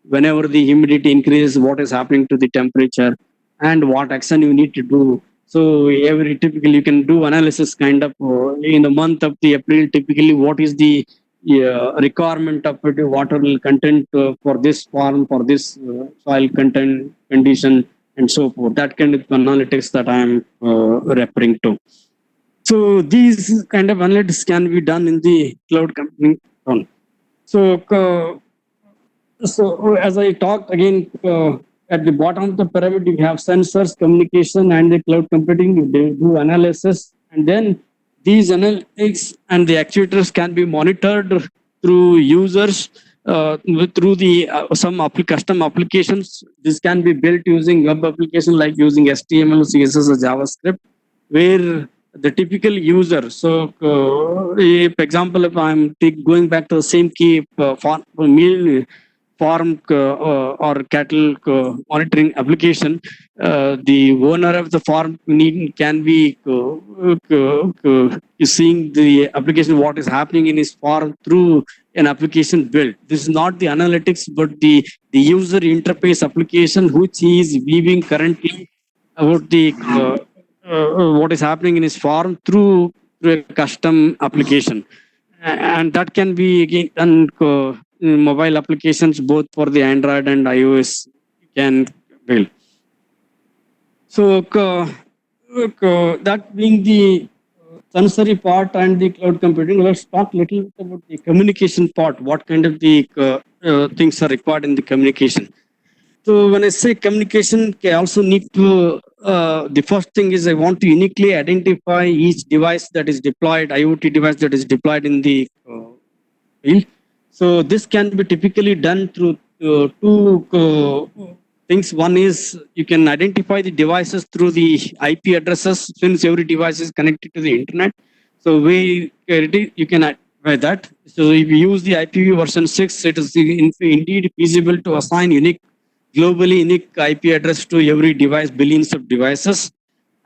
Speaker 2: whenever the humidity increases, what is happening to the temperature, and what action you need to do. So every typically you can do analysis kind of in the month of the April. Typically, what is the requirement of water content for this farm, for this soil content condition, and so forth. That kind of analytics that I am referring to. So these kind of analytics can be done in the cloud computing. So as I talked again, at the bottom of the pyramid, you have sensors, communication, and the cloud computing. They do analysis, and then these analytics and the actuators can be monitored through users through the some custom applications. This can be built using web application like using HTML, CSS, or JavaScript, where the typical user. So, if example, if I'm going back to the same key for meal farm or cattle monitoring application, the owner of the farm can be seeing the application, what is happening in his farm through an application built. This is not the analytics, but the user interface application which he is viewing currently about the what is happening in his farm through a custom application, and that can be again done in mobile applications both for the Android and iOS can build. So that being the sensory part and the cloud computing, let's talk a little bit about the communication part. What kind of the things are required in the communication? So when I say communication, I also need to, the first thing is I want to uniquely identify each device that is deployed, IoT device that is deployed in the field. So this can be typically done through two things. One is you can identify the devices through the IP addresses, since every device is connected to the internet. So you can identify that. So if you use the IPv version 6, it is indeed feasible to assign globally unique IP address to every device, billions of devices.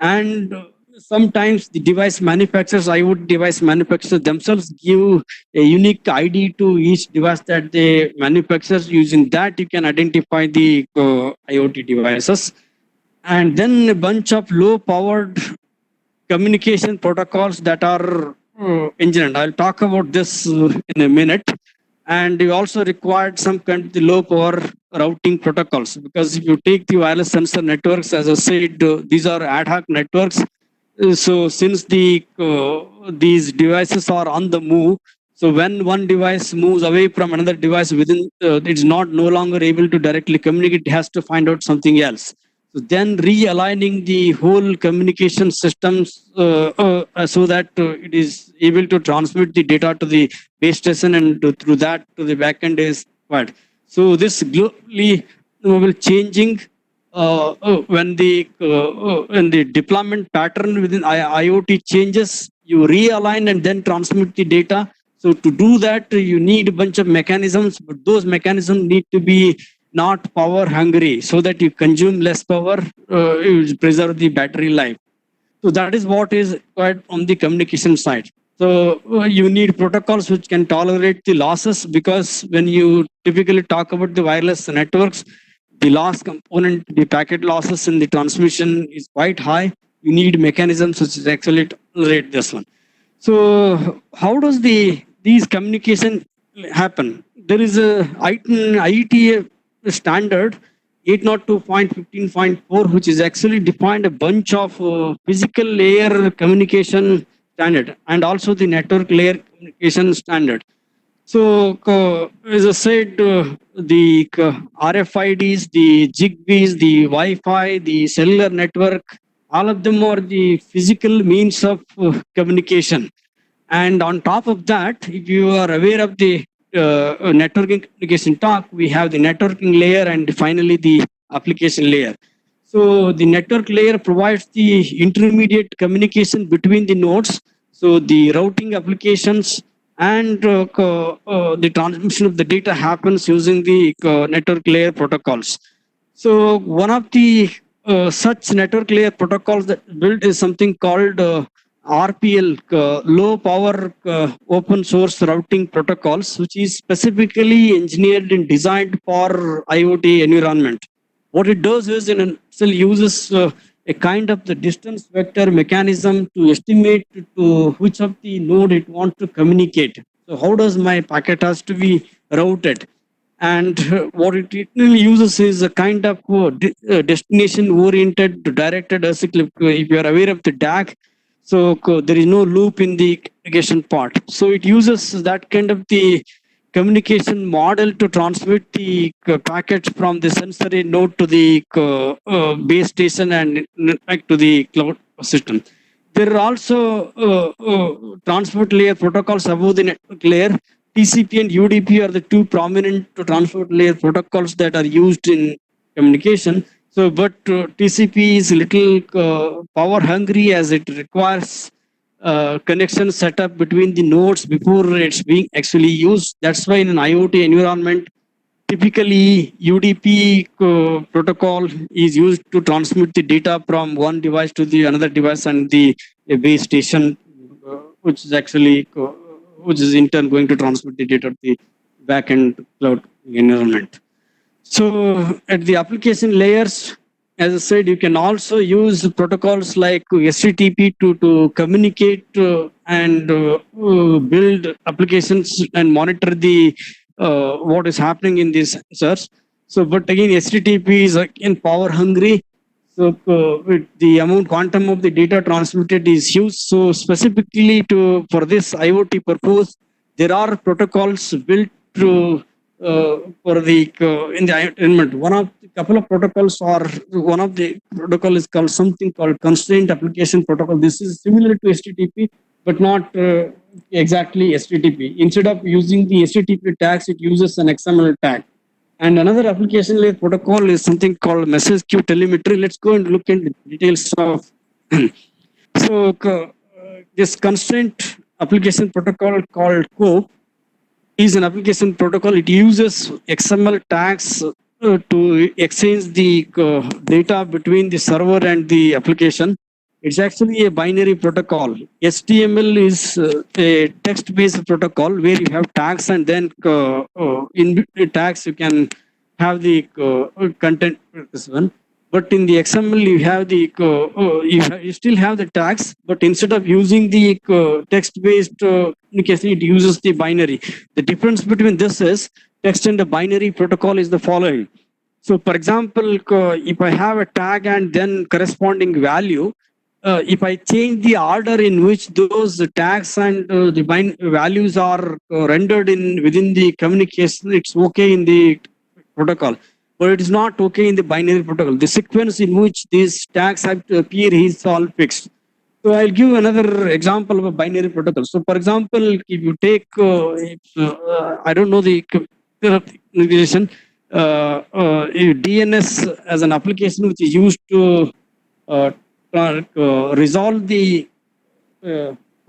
Speaker 2: And sometimes the device manufacturers, IoT device manufacturers themselves give a unique ID to each device that they manufacture. Using that, you can identify the IoT devices. And then a bunch of low powered communication protocols that are engineered. I'll talk about this in a minute. And you also required some kind of the low power routing protocols, because if you take the wireless sensor networks, as I said, these are ad hoc networks. So since these devices are on the move, so when one device moves away from another device within, it's not no longer able to directly communicate. It has to find out something else. So then realigning the whole communication systems so that it is able to transmit the data to the base station, and through that to the backend is required. So this globally will changing when the deployment pattern within IoT changes, you realign and then transmit the data. So to do that, you need a bunch of mechanisms, but those mechanisms need to be not power hungry, so that you consume less power, you preserve the battery life. So that is what is required on the communication side. So you need protocols which can tolerate the losses, because when you typically talk about the wireless networks, the loss component, the packet losses in the transmission is quite high. You need mechanisms which actually tolerate this one. So how does these communication happen? There is a IETA standard 802.15.4, which is actually defined a bunch of physical layer communication standard and also the network layer communication standard. So, as I said, the RFIDs, the Zigbees, the Wi-Fi, the cellular network, all of them are the physical means of communication. And on top of that, if you are aware of the networking communication talk, we have the networking layer and finally the application layer. So the network layer provides the intermediate communication between the nodes. So the routing applications and the transmission of the data happens using the network layer protocols. So one of the such network layer protocols that built is something called RPL, low power open source routing protocols, which is specifically engineered and designed for IoT environment. What it does is it still uses a kind of the distance vector mechanism to estimate to which of the node it wants to communicate. So how does my packet has to be routed? And what it really uses is a kind of destination oriented directed acyclic. If you are aware of the DAC, so there is no loop in the communication part. So it uses that kind of the communication model to transmit the packets from the sensory node to the base station and back to the cloud system. There are also transport layer protocols above the network layer. TCP and UDP are the two prominent transport layer protocols that are used in communication. So, but TCP is little power hungry, as it requires connection setup between the nodes before it's being actually used. That's why in an IoT environment, typically UDP protocol is used to transmit the data from one device to the another device and the base station, which is actually which is in turn going to transmit the data to the backend cloud environment. So at the application layers, as I said, you can also use protocols like HTTP to communicate and build applications and monitor the what is happening in these sensors. So, but again, HTTP is again power hungry. So the amount quantum of the data transmitted is huge. So specifically for this IoT purpose, there are protocols built to for the in the environment. One of the couple of protocols are one of the protocol is called something called constraint application protocol. This is similar to HTTP, but not exactly HTTP. Instead of using the HTTP tags, it uses an XML tag. And another application layer protocol is something called message queue telemetry. Let's go and look into the details of. So this constraint application protocol called COAP is an application protocol. It uses XML tags to exchange the data between the server and the application. It's actually a binary protocol. HTML is a text-based protocol where you have tags, and then in tags you can have the content for this one. But in the XML, you have the you still have the tags, but instead of using the text-based communication, it uses the binary. The difference between this is text and the binary protocol is the following. So, for example, if I have a tag and then corresponding value, if I change the order in which those tags and the values are rendered in within the communication, it's okay in the protocol, but it is not okay in the binary protocol. The sequence in which these tags have to appear is all fixed. So I'll give another example of a binary protocol. So, for example, if you take, I don't know the application, DNS as an application which is used to resolve the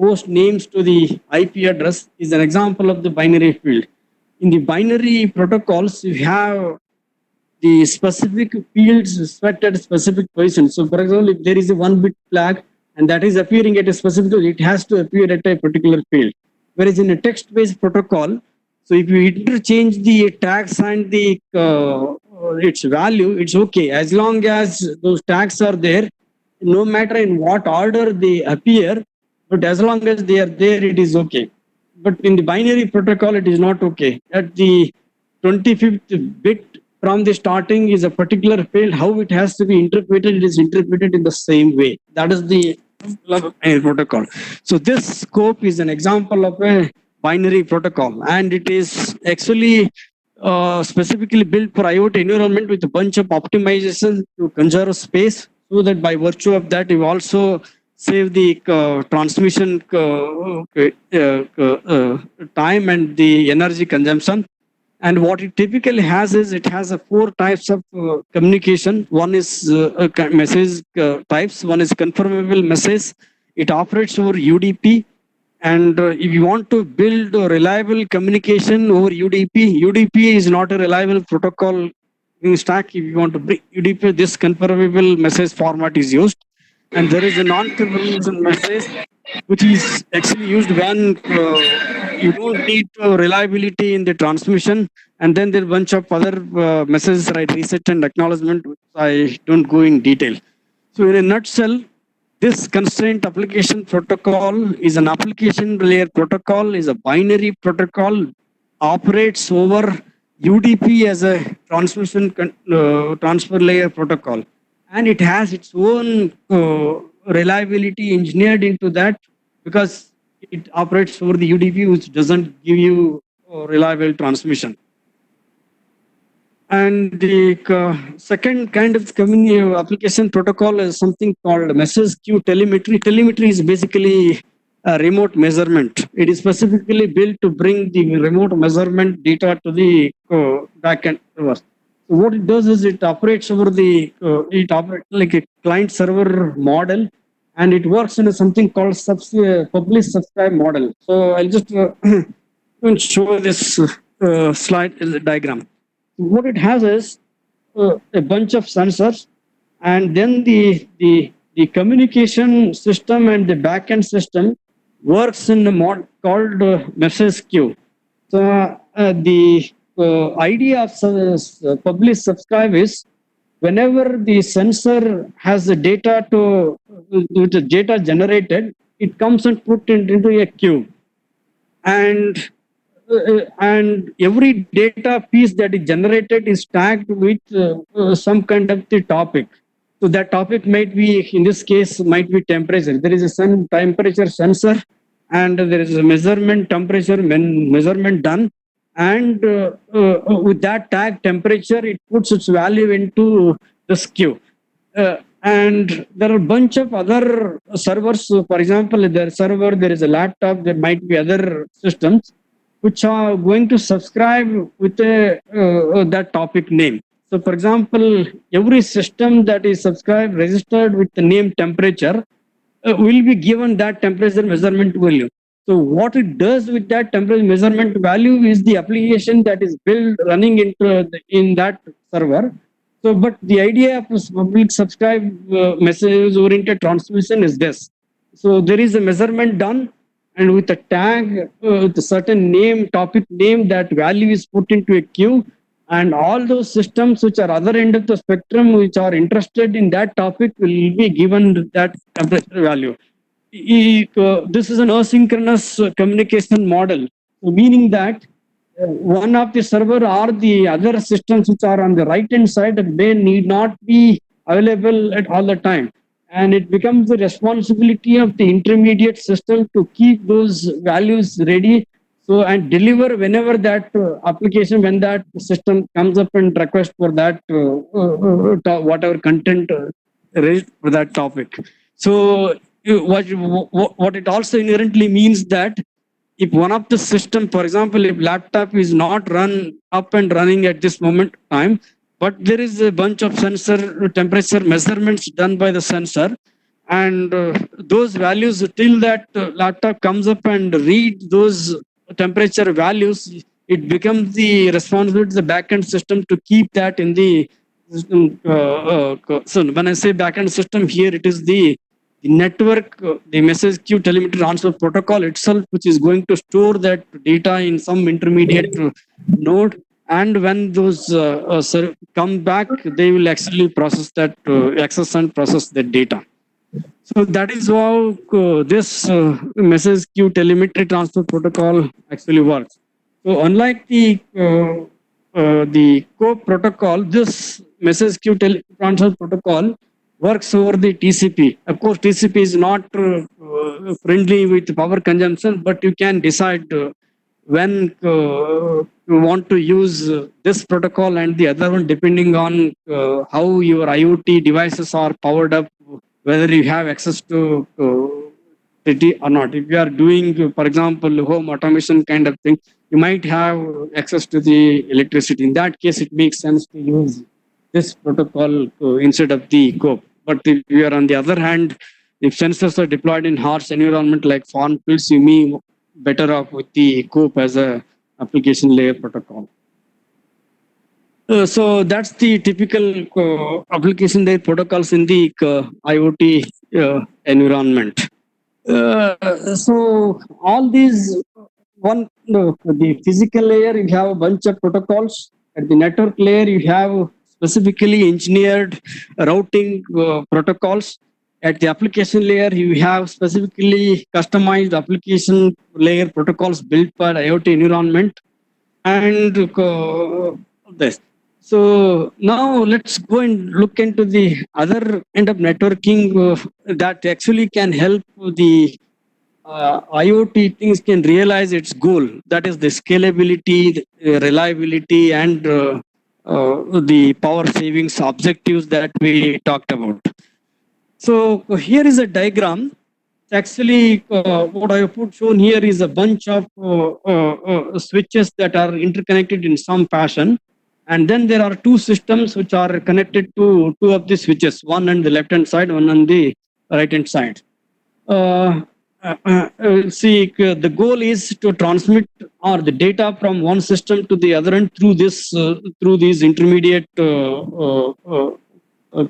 Speaker 2: host names to the IP address is an example of the binary field. In the binary protocols, you have the specific fields set at specific positions. So, for example, if there is a 1-bit flag and that is appearing at a specific, it has to appear at a particular field. Whereas in a text-based protocol, so if you interchange the tags and the its value, it's okay as long as those tags are there, no matter in what order they appear. But as long as they are there, it is okay. But in the binary protocol, it is not okay. At the 25th bit from the starting is a particular field. How it has to be interpreted, it is interpreted in the same way. That is the protocol. So this scope is an example of a binary protocol, and it is actually specifically built for IoT environment with a bunch of optimization to conserve space, so that by virtue of that you also save the transmission time and the energy consumption. And what it typically has is it has a 4 types of communication. One is message types. One is confirmable message. It operates over UDP. And if you want to build a reliable communication over UDP, UDP is not a reliable protocol in stack. If you want to bring UDP, this confirmable message format is used. And there is a non-confirmable message which is actually used when you don't need reliability in the transmission, and then there are a bunch of other messages like reset and acknowledgement, which I don't go in detail. So in a nutshell, this constraint application protocol is an application layer protocol, is a binary protocol, operates over UDP as a transmission transfer layer protocol, and it has its own reliability engineered into that, because it operates over the UDP, which doesn't give you reliable transmission. And the second kind of application protocol is something called message queue telemetry. Telemetry is basically a remote measurement. It is specifically built to bring the remote measurement data to the backend server. So what it does is it operates over the it operates like a client server model, and it works in a something called publish subscribe model. So I'll just show this slide diagram. What it has is a bunch of sensors, and then the communication system and the backend system works in a mod called message queue. So the idea of publish subscribe is whenever the sensor has the data with the data generated, it comes and put into a queue, and every data piece that is generated is tagged with some kind of the topic. So that topic might be, in this case, might be temperature. There is a sun temperature sensor, and there is a measurement temperature measurement done, and with that tag temperature, it puts its value into this queue. And there are a bunch of other servers. So for example, there is a laptop, there might be other systems which are going to subscribe with that topic name. So for example, every system that is subscribed registered with the name temperature will be given that temperature measurement value. So what it does with that temperature measurement value is the application that is built running in that server. So, but the idea of public subscribe message oriented transmission is this. So there is a measurement done, and with a tag, with a certain name, topic name, that value is put into a queue, and all those systems which are other end of the spectrum, which are interested in that topic, will be given that temperature value. This is an asynchronous communication model, meaning that one of the server or the other systems which are on the right hand side, they need not be available at all the time, and it becomes the responsibility of the intermediate system to keep those values ready, so and deliver whenever that application, when that system comes up and request for that whatever content raised for that topic. So what it also inherently means that if one of the system, for example, if laptop is not up and running at this moment time, but there is a bunch of sensor temperature measurements done by the sensor, and those values till that laptop comes up and read those temperature values, it becomes the responsibility of the backend system to keep that in the system. So when I say backend system here, it is the network, the message queue telemetry transfer protocol itself, which is going to store that data in some intermediate node. And when those come back, they will actually process that, access and process that data. So that is how this message queue telemetry transfer protocol actually works. So unlike the COAP protocol, this message queue transfer protocol works over the TCP. Of course, TCP is not friendly with power consumption, but you can decide when you want to use this protocol and the other one, depending on how your IoT devices are powered up, whether you have access to city or not. If you are doing, for example, home automation kind of thing, you might have access to the electricity. In that case, it makes sense to use this protocol instead of the COAP. But if you are on the other hand, if sensors are deployed in harsh environment like farm fields, you may better off with the COAP as a application layer protocol. So that's the typical application layer protocols in the IoT environment. So all these the physical layer, you have a bunch of protocols. At the network layer, you have specifically engineered routing protocols. At the application layer, you have specifically customized application layer protocols built for IoT environment. And this. So now let's go and look into the other end of networking that actually can help the IoT things can realize its goal. That is the scalability, the reliability, and the power savings objectives that we talked about. So here is a diagram. Actually, what I have put shown here is a bunch of switches that are interconnected in some fashion. And then there are two systems which are connected to two of the switches, one on the left hand side, one on the right hand side. See, the goal is to transmit or the data from one system to the other end through this through these intermediate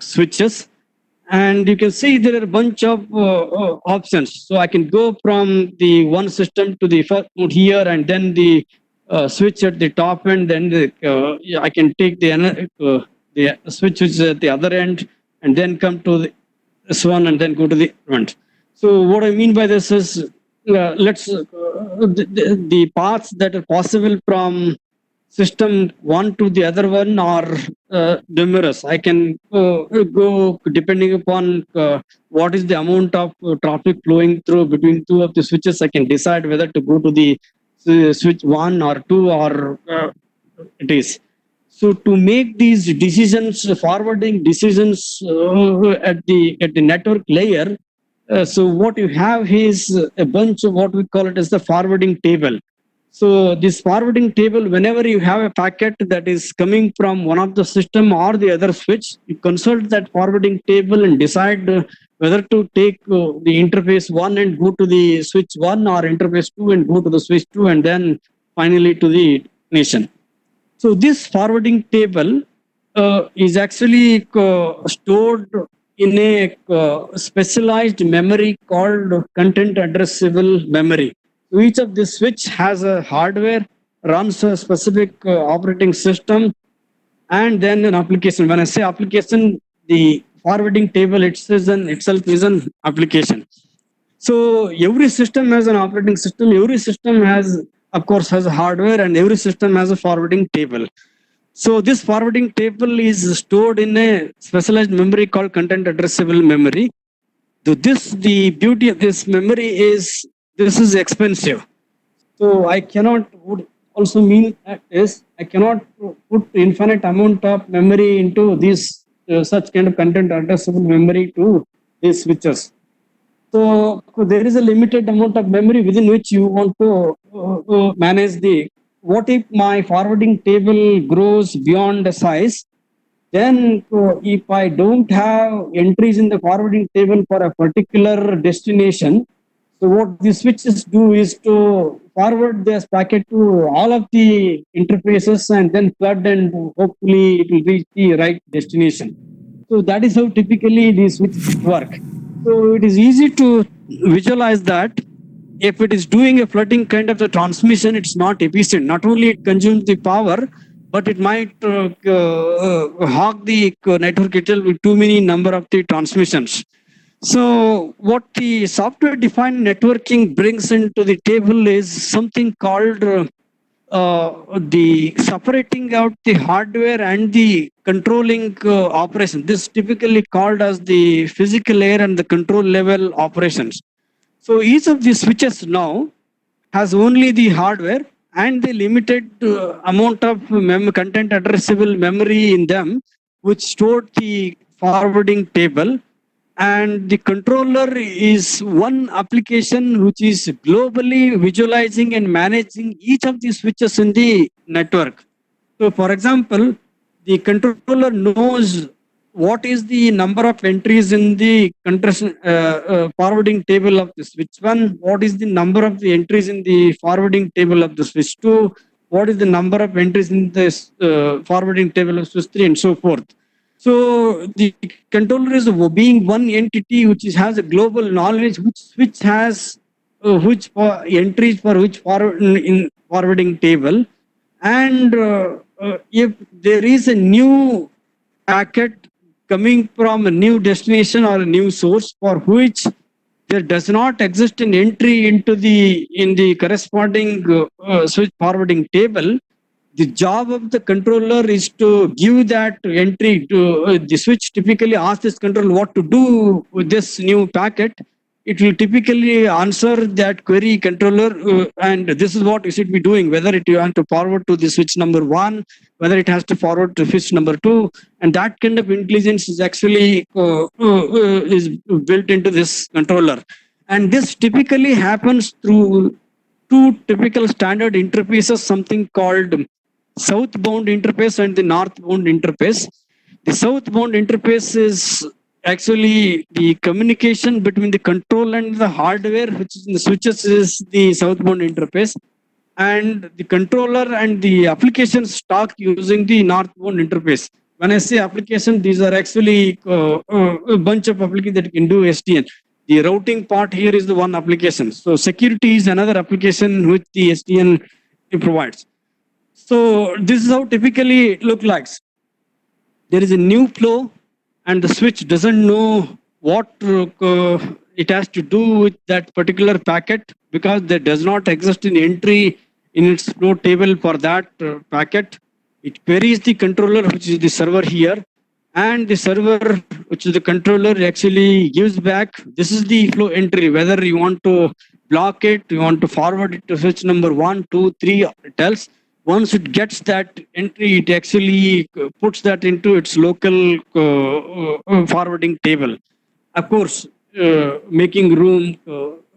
Speaker 2: switches. And you can see there are a bunch of options. So I can go from the one system to the first node here, and then the switch at the top end. Then I can take the switch which is at the other end, and then come to this one, and then go to the front. So what I mean by this is, let's the paths that are possible from system one to the other one are numerous. I can go depending upon what is the amount of traffic flowing through between two of the switches. I can decide whether to go to the switch one or two or it is. So to make these decisions, forwarding decisions at the network layer, so what you have is a bunch of what we call it as the forwarding table. So this forwarding table, whenever you have a packet that is coming from one of the system or the other switch, you consult that forwarding table and decide whether to take the interface one and go to the switch one, or interface two and go to the switch two, and then finally to the destination. So this forwarding table is actually stored in a specialized memory called content addressable memory. So each of this switch has a hardware, runs a specific operating system, and then an application. When I say application, the forwarding table itself is an application. So every system has an operating system. Every system has, of course, has a hardware, and every system has a forwarding table. So this forwarding table is stored in a specialized memory called content addressable memory. So the beauty of this memory is this is expensive. So I cannot, would also mean that is I cannot put infinite amount of memory into this such kind of content addressable memory to these switches. So there is a limited amount of memory within which you want to manage the. What if my forwarding table grows beyond the size? Then, if I don't have entries in the forwarding table for a particular destination, so what the switches do is to forward this packet to all of the interfaces and then flood, and hopefully it will reach the right destination. So that is how typically these switches work. So it is easy to visualize that if it is doing a flooding kind of the transmission, it's not efficient. Not only it consumes the power, but it might hog the network itself with too many number of the transmissions. So what the software defined networking brings into the table is something called the separating out the hardware and the controlling operation. This typically called as the physical layer and the control level operations. So each of these switches now has only the hardware and the limited amount of content addressable memory in them, which stored the forwarding table. And the controller is one application which is globally visualizing and managing each of the switches in the network. So, for example, the controller knows what is the number of entries in the forwarding table of the switch 1, what is the number of the entries in the forwarding table of the switch 2, what is the number of entries in this forwarding table of switch 3, and so forth. So the controller is being one entity which has a global knowledge, which has which entries for which forward in forwarding table, and if there is a new packet coming from a new destination or a new source for which there does not exist an entry into the corresponding switch forwarding table, the job of the controller is to give that entry to the switch. Typically asks this controller what to do with this new packet. It will typically answer that query controller, and this is what you should be doing, whether it you want to forward to the switch number 1, whether it has to forward to switch number 2, and that kind of intelligence is actually is built into this controller. And this typically happens through two typical standard interfaces, something called southbound interface and the northbound interface. The southbound interface is actually the communication between the control and the hardware, which is in the switches, is the southbound interface. And the controller and the applications talk using the northbound interface. When I say application, these are actually a bunch of applications that can do SDN. The routing part here is the one application. So security is another application which the SDN provides. So this is how typically it looks like. There is a new flow and the switch doesn't know what it has to do with that particular packet because there does not exist an entry in its flow table for that packet. It queries the controller, which is the server here, and the server, which is the controller, actually gives back, this is the flow entry, whether you want to block it, you want to forward it to switch number 1, 2, 3, it tells. Once it gets that entry, it actually puts that into its local forwarding table. Of course, making room,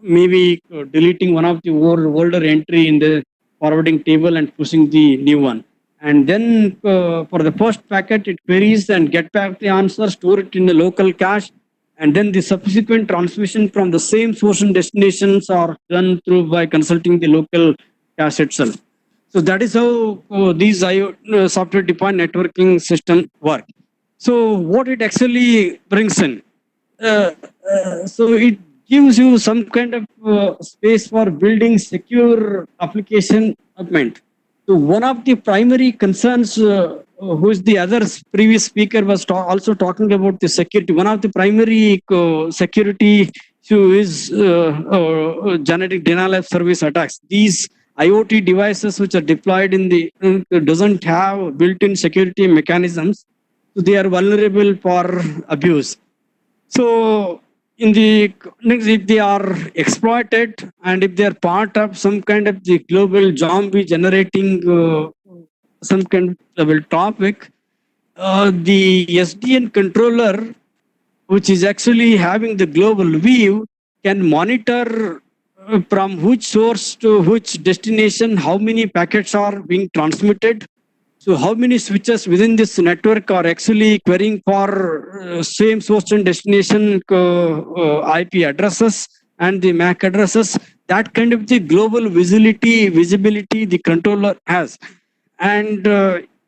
Speaker 2: maybe deleting one of the older entry in the forwarding table and pushing the new one. And then for the first packet, it queries and get back the answer, store it in the local cache, and then the subsequent transmission from the same source and destinations are done through by consulting the local cache itself. So that is how these software-defined networking systems work. So what it actually brings in, so it gives you some kind of space for building secure application development. So one of the primary concerns, who is the other previous speaker was also talking about the security. One of the primary security issue is genetic denial of service attacks. These IoT devices which are deployed in the doesn't have built-in security mechanisms, so they are vulnerable for abuse. So in the if they are exploited and if they are part of some kind of the global zombie generating some kind of topic, the SDN controller, which is actually having the global view, can monitor from which source to which destination, how many packets are being transmitted. So how many switches within this network are actually querying for same source and destination IP addresses and the MAC addresses? That kind of the global visibility the controller has. And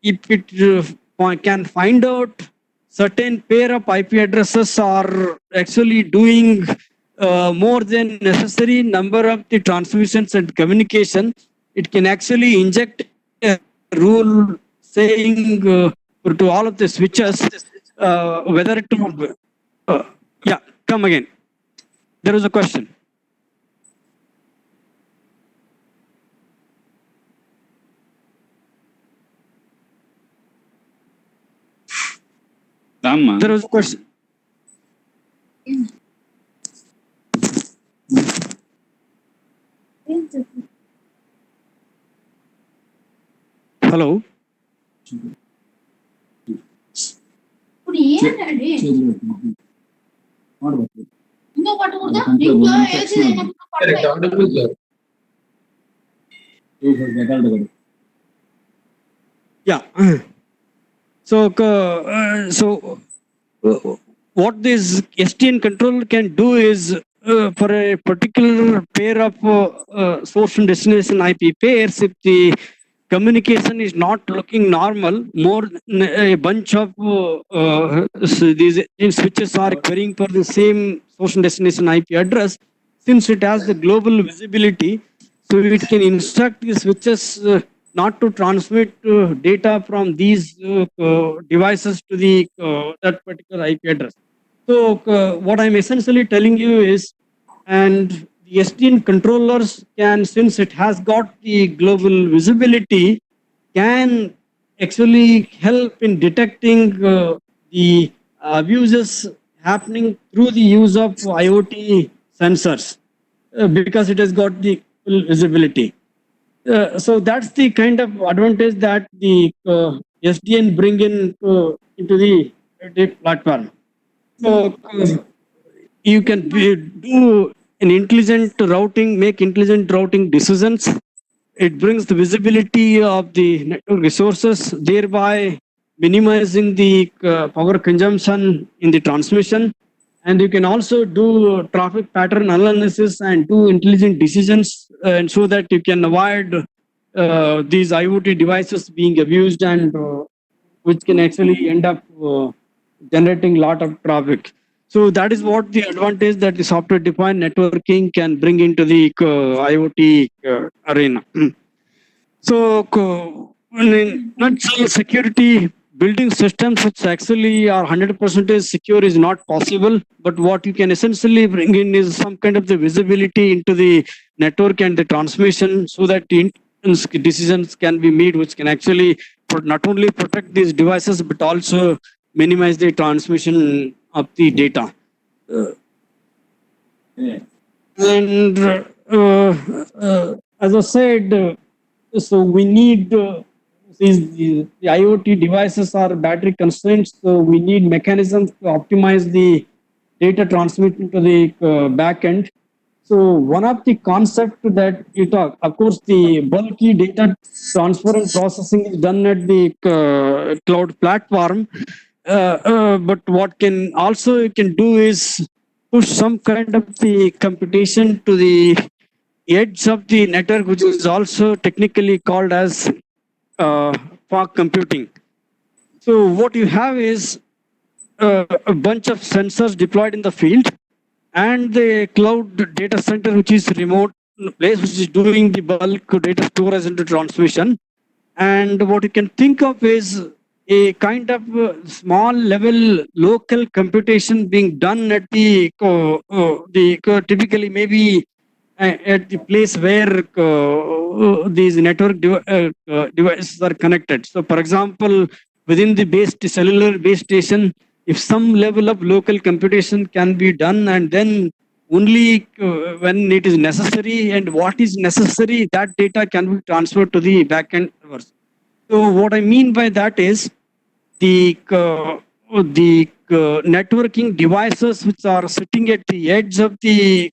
Speaker 2: if it can find out certain pair of IP addresses are actually doing more than necessary number of the transmissions and communication, it can actually inject a rule saying to all of the switches whether to yeah, come again. There was a question. There was a question. Hello.
Speaker 3: ఇప్పుడు ఏంటండి ఇంకో పట్టుకుంటా ఇంకో AC
Speaker 2: Yeah. So, what this SDN controller can do is for a particular pair of source and destination IP pairs, if the communication is not looking normal, more a bunch of these switches are querying for the same source and destination IP address. Since it has the global visibility, so it can instruct the switches not to transmit data from these devices to the that particular IP address. So what I'm essentially telling you is, and the SDN controllers can, since it has got the global visibility, can actually help in detecting the abuses happening through the use of IoT sensors because it has got the full visibility. So that's the kind of advantage that the SDN bring in into the platform. So you can do an intelligent routing, make intelligent routing decisions. It brings the visibility of the network resources, thereby minimizing the power consumption in the transmission. And you can also do traffic pattern analysis and do intelligent decisions, and so that you can avoid these IoT devices being abused and which can actually end up generating a lot of traffic. So that is what the advantage that the software defined networking can bring into the IoT arena. So not security building systems which actually are 100% secure is not possible, but what you can essentially bring in is some kind of the visibility into the network and the transmission, so that the decisions can be made which can actually not only protect these devices but also minimize the transmission of the data. And as I said, so we need the IoT devices are battery constraints, so we need mechanisms to optimize the data transmitted to the back end. So one of the concept that you talk, of course, the bulky data transfer and processing is done at the cloud platform. But what can also you can do is push some kind of the computation to the edge of the network, which is also technically called as fog computing. So what you have is a bunch of sensors deployed in the field, and the cloud data center, which is remote place, which is doing the bulk data storage and the transmission. And what you can think of is a kind of small level local computation being done at the typically maybe at the place where these network devices are connected. So, for example, within the cellular base station, if some level of local computation can be done, and then only when it is necessary and what is necessary, that data can be transferred to the backend servers. So what I mean by that is the networking devices which are sitting at the edge of the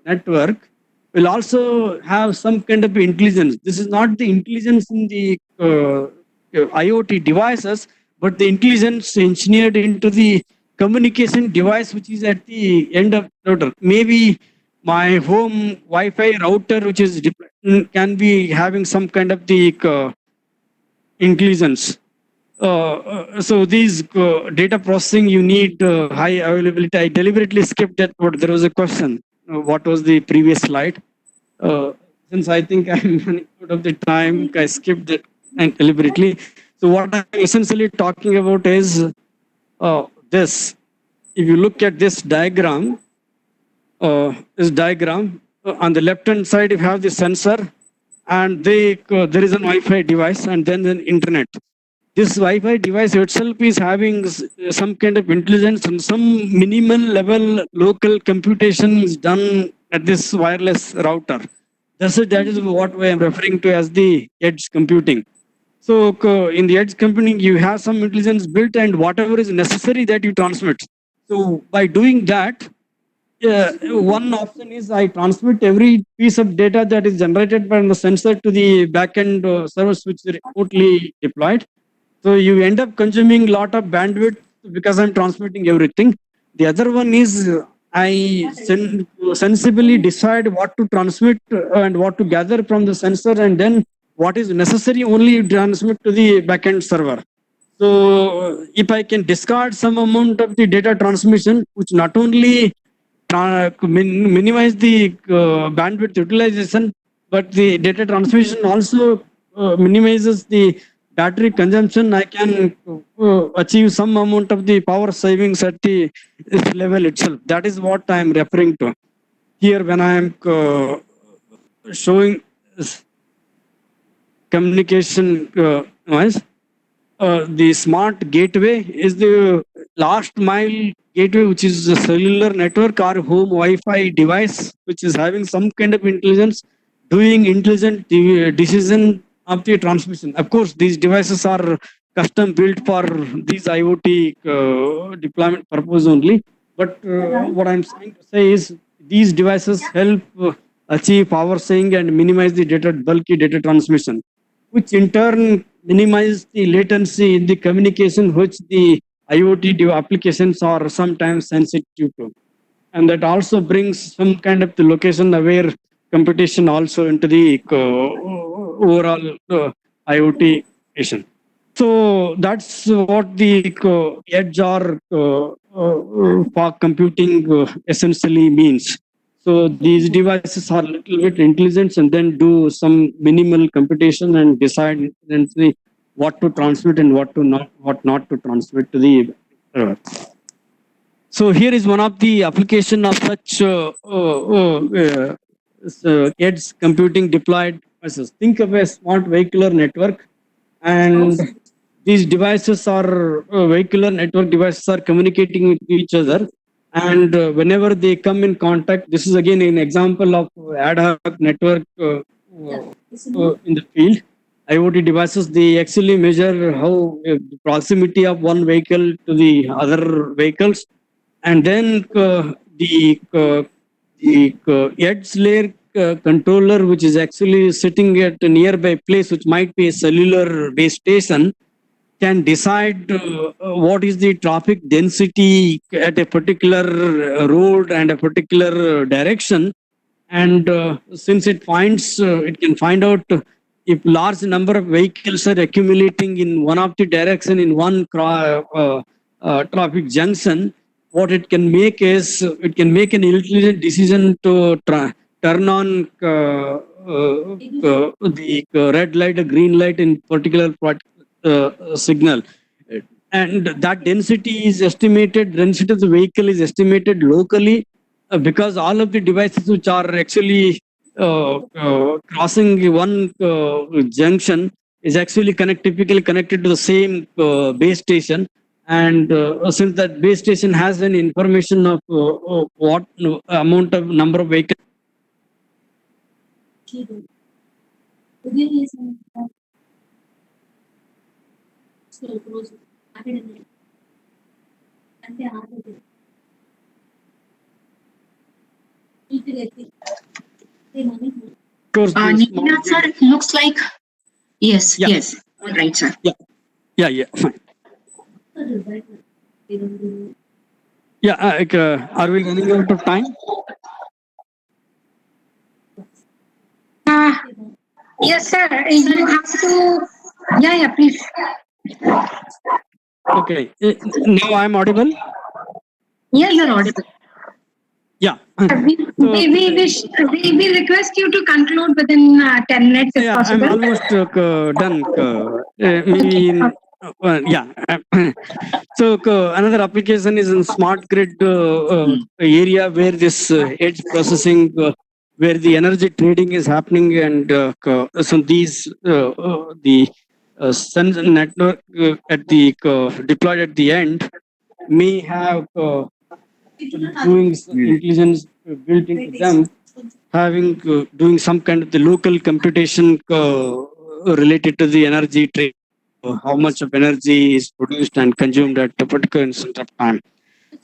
Speaker 2: network will also have some kind of intelligence. This is not the intelligence in the IoT devices, but the intelligence engineered into the communication device which is at the end of the router. Maybe my home Wi-Fi router, which is can be having some kind of the intelligence. So these data processing, you need high availability. I deliberately skipped that, but there was a question. What was the previous slide? Since I think I'm running out of the time, I skipped that and deliberately. So what I'm essentially talking about is this. If you look at this diagram, on the left hand side, you have the sensor, and there is a Wi-Fi device, and then the internet. This Wi-Fi device itself is having some kind of intelligence, and some minimal level local computation is done at this wireless router. That is what I am referring to as the edge computing. So in the edge computing, you have some intelligence built, and whatever is necessary that you transmit. So by doing that, one option is I transmit every piece of data that is generated by the sensor to the backend service which is remotely deployed. So you end up consuming a lot of bandwidth because I'm transmitting everything. The other one is I sensibly decide what to transmit and what to gather from the sensor, and then what is necessary only transmit to the backend server. So if I can discard some amount of the data transmission, which not only minimize the bandwidth utilization, but the data transmission also minimizes the battery consumption. I can achieve some amount of the power savings at the level itself. That is what I am referring to here when I am showing communication noise. The smart gateway is the last mile gateway, which is a cellular network or home Wi-Fi device, which is having some kind of intelligence, doing intelligent decision of the transmission. Of course, these devices are custom built for these IoT deployment purpose only. But what I'm trying to say is these devices help achieve power saving and minimize the bulky data transmission, which in turn minimize the latency in the communication which the IoT applications are sometimes sensitive to. And that also brings some kind of the location aware computation also into the overall IoT application. So that's what the edge or fog computing essentially means. So these devices are a little bit intelligent and then do some minimal computation and decide essentially what to transmit and what not to transmit to the server. So here is one of the application of such edge computing deployed devices. Think of a smart vehicular network, and these devices are vehicular network devices are communicating with each other, and whenever they come in contact, this is again an example of ad hoc network in the field. IoT devices, they actually measure how the proximity of one vehicle to the other vehicles, and then the edge layer controller, which is actually sitting at a nearby place, which might be a cellular base station, can decide what is the traffic density at a particular road and a particular direction. And since it can find out if large number of vehicles are accumulating in one of the direction in one traffic junction, what it can make is it can make an intelligent decision to turn on the red light or green light in particular signal. And that density of the vehicle is estimated locally because all of the devices which are actually crossing one junction is actually typically connected to the same base station. And since that base station has an information of what amount of number of vehicles Of course, the small
Speaker 1: Nina, sir,
Speaker 2: grid.
Speaker 1: it looks like yes,
Speaker 2: Yeah.
Speaker 1: yes. All right, sir.
Speaker 2: Yeah, fine. Yeah, are we running out of time?
Speaker 1: Uh, yes, sir. You have to. Yeah, please.
Speaker 2: Okay. Now I'm audible.
Speaker 1: Yeah, you're audible.
Speaker 2: Yeah.
Speaker 1: We request you to conclude within 10 minutes if
Speaker 2: Yeah, I'm
Speaker 1: possible.
Speaker 2: almost done. Maybe in, yeah. So another application is in smart grid area where this edge processing, where the energy trading is happening, and so these the sensor network at the deployed at the end may have doing intelligence built into them, having doing some kind of the local computation related to the energy trade, how much of energy is produced and consumed at a particular instant of time.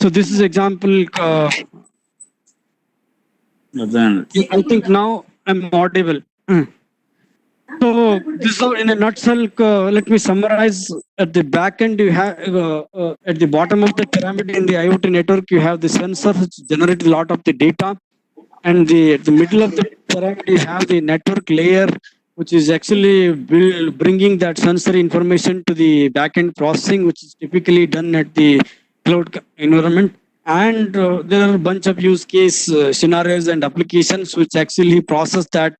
Speaker 2: So this is example. I think now I'm audible. So this is in a nutshell. Let me summarize. At the back end, you have at the bottom of the pyramid in the IoT network, you have the sensor which generate a lot of the data, and at the middle of the pyramid you have the network layer, which is actually bringing that sensory information to the backend processing, which is typically done at the cloud environment. And there are a bunch of use case scenarios and applications which actually process that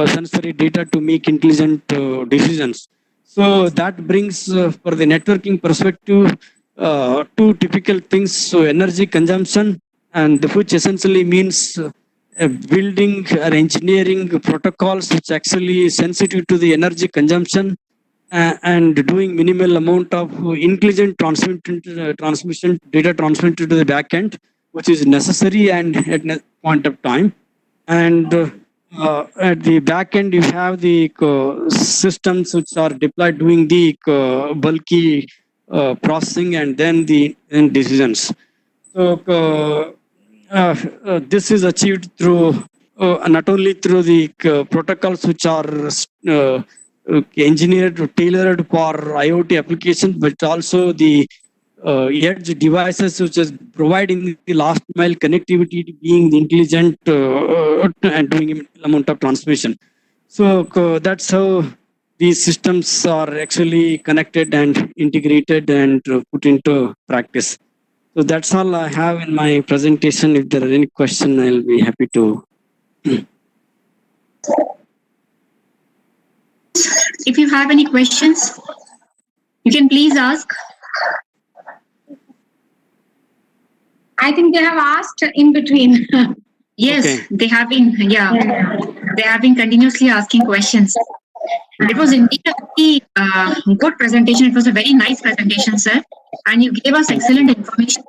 Speaker 2: sensory data to make intelligent decisions. So that brings, for the networking perspective, two typical things. So energy consumption, and which essentially means building or engineering protocols which actually is sensitive to the energy consumption, and doing minimal amount of intelligent transmission data transmitted to the backend, which is necessary and at point of time. And at the back end, you have the systems which are deployed doing the bulky processing and then the decisions. So this is achieved through not only through the protocols which are engineered or tailored for IoT applications, but also the edge devices which is providing the last mile connectivity to being the intelligent and doing amount of transmission. So that's how these systems are actually connected and integrated and put into practice. So that's all I have in my presentation. If there are any question, I'll be happy to.
Speaker 1: If you have any questions, you can please ask. I think they have asked in between. Yes,
Speaker 2: Okay.
Speaker 1: they have been. Yeah, they have been continuously asking questions. It was indeed a very good presentation. It was a very nice presentation, sir, and you gave us excellent information.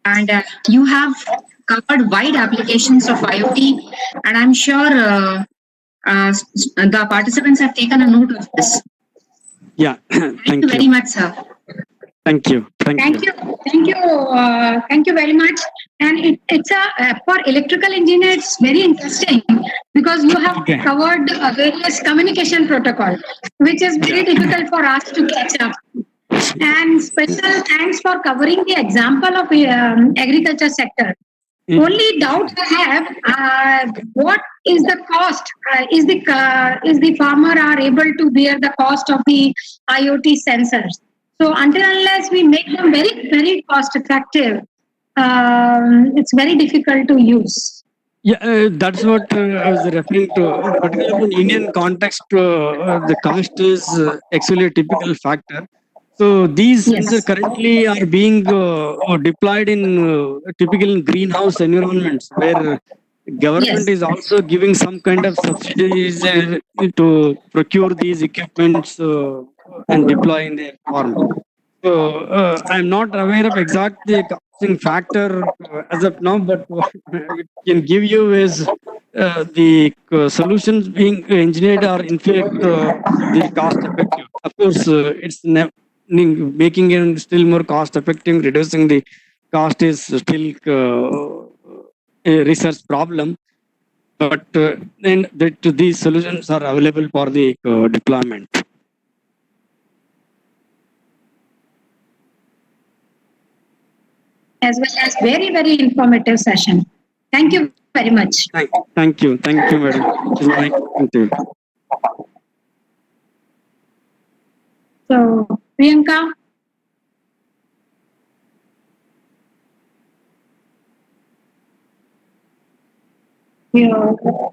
Speaker 1: And you have covered wide applications of IoT, and I'm sure the participants have taken a note of this.
Speaker 2: Yeah.
Speaker 1: Thank you very much, sir.
Speaker 2: Thank you. Thank you.
Speaker 1: Thank you very much. And it's for electrical engineers, it's very interesting because you have
Speaker 2: Okay.
Speaker 1: covered various communication protocol, which is very difficult for us to catch up. And special thanks for covering the example of agriculture sector. Only doubt I have, what is the cost? Is the farmer are able to bear the cost of the IoT sensors? So until unless we make them very cost effective, it's very difficult to use.
Speaker 2: Yeah, that's what I was referring to. Particularly in Indian context, the cost is actually a typical factor. So these sensors currently are being deployed in typical in greenhouse environments where government is also giving some kind of subsidies to procure these equipments and deploy in their farm. So I'm not aware of exact the costing factor as of now, but what it can give you is the solutions being engineered are in fact the cost effective. Of course, it's making it still more cost effective, reducing the cost is still research problem, but then these solutions are available for the deployment.
Speaker 1: As well as very, very informative session. Thank you very much.
Speaker 2: Thank you, madam. Thank you.
Speaker 1: So, Priyanka. Yeah.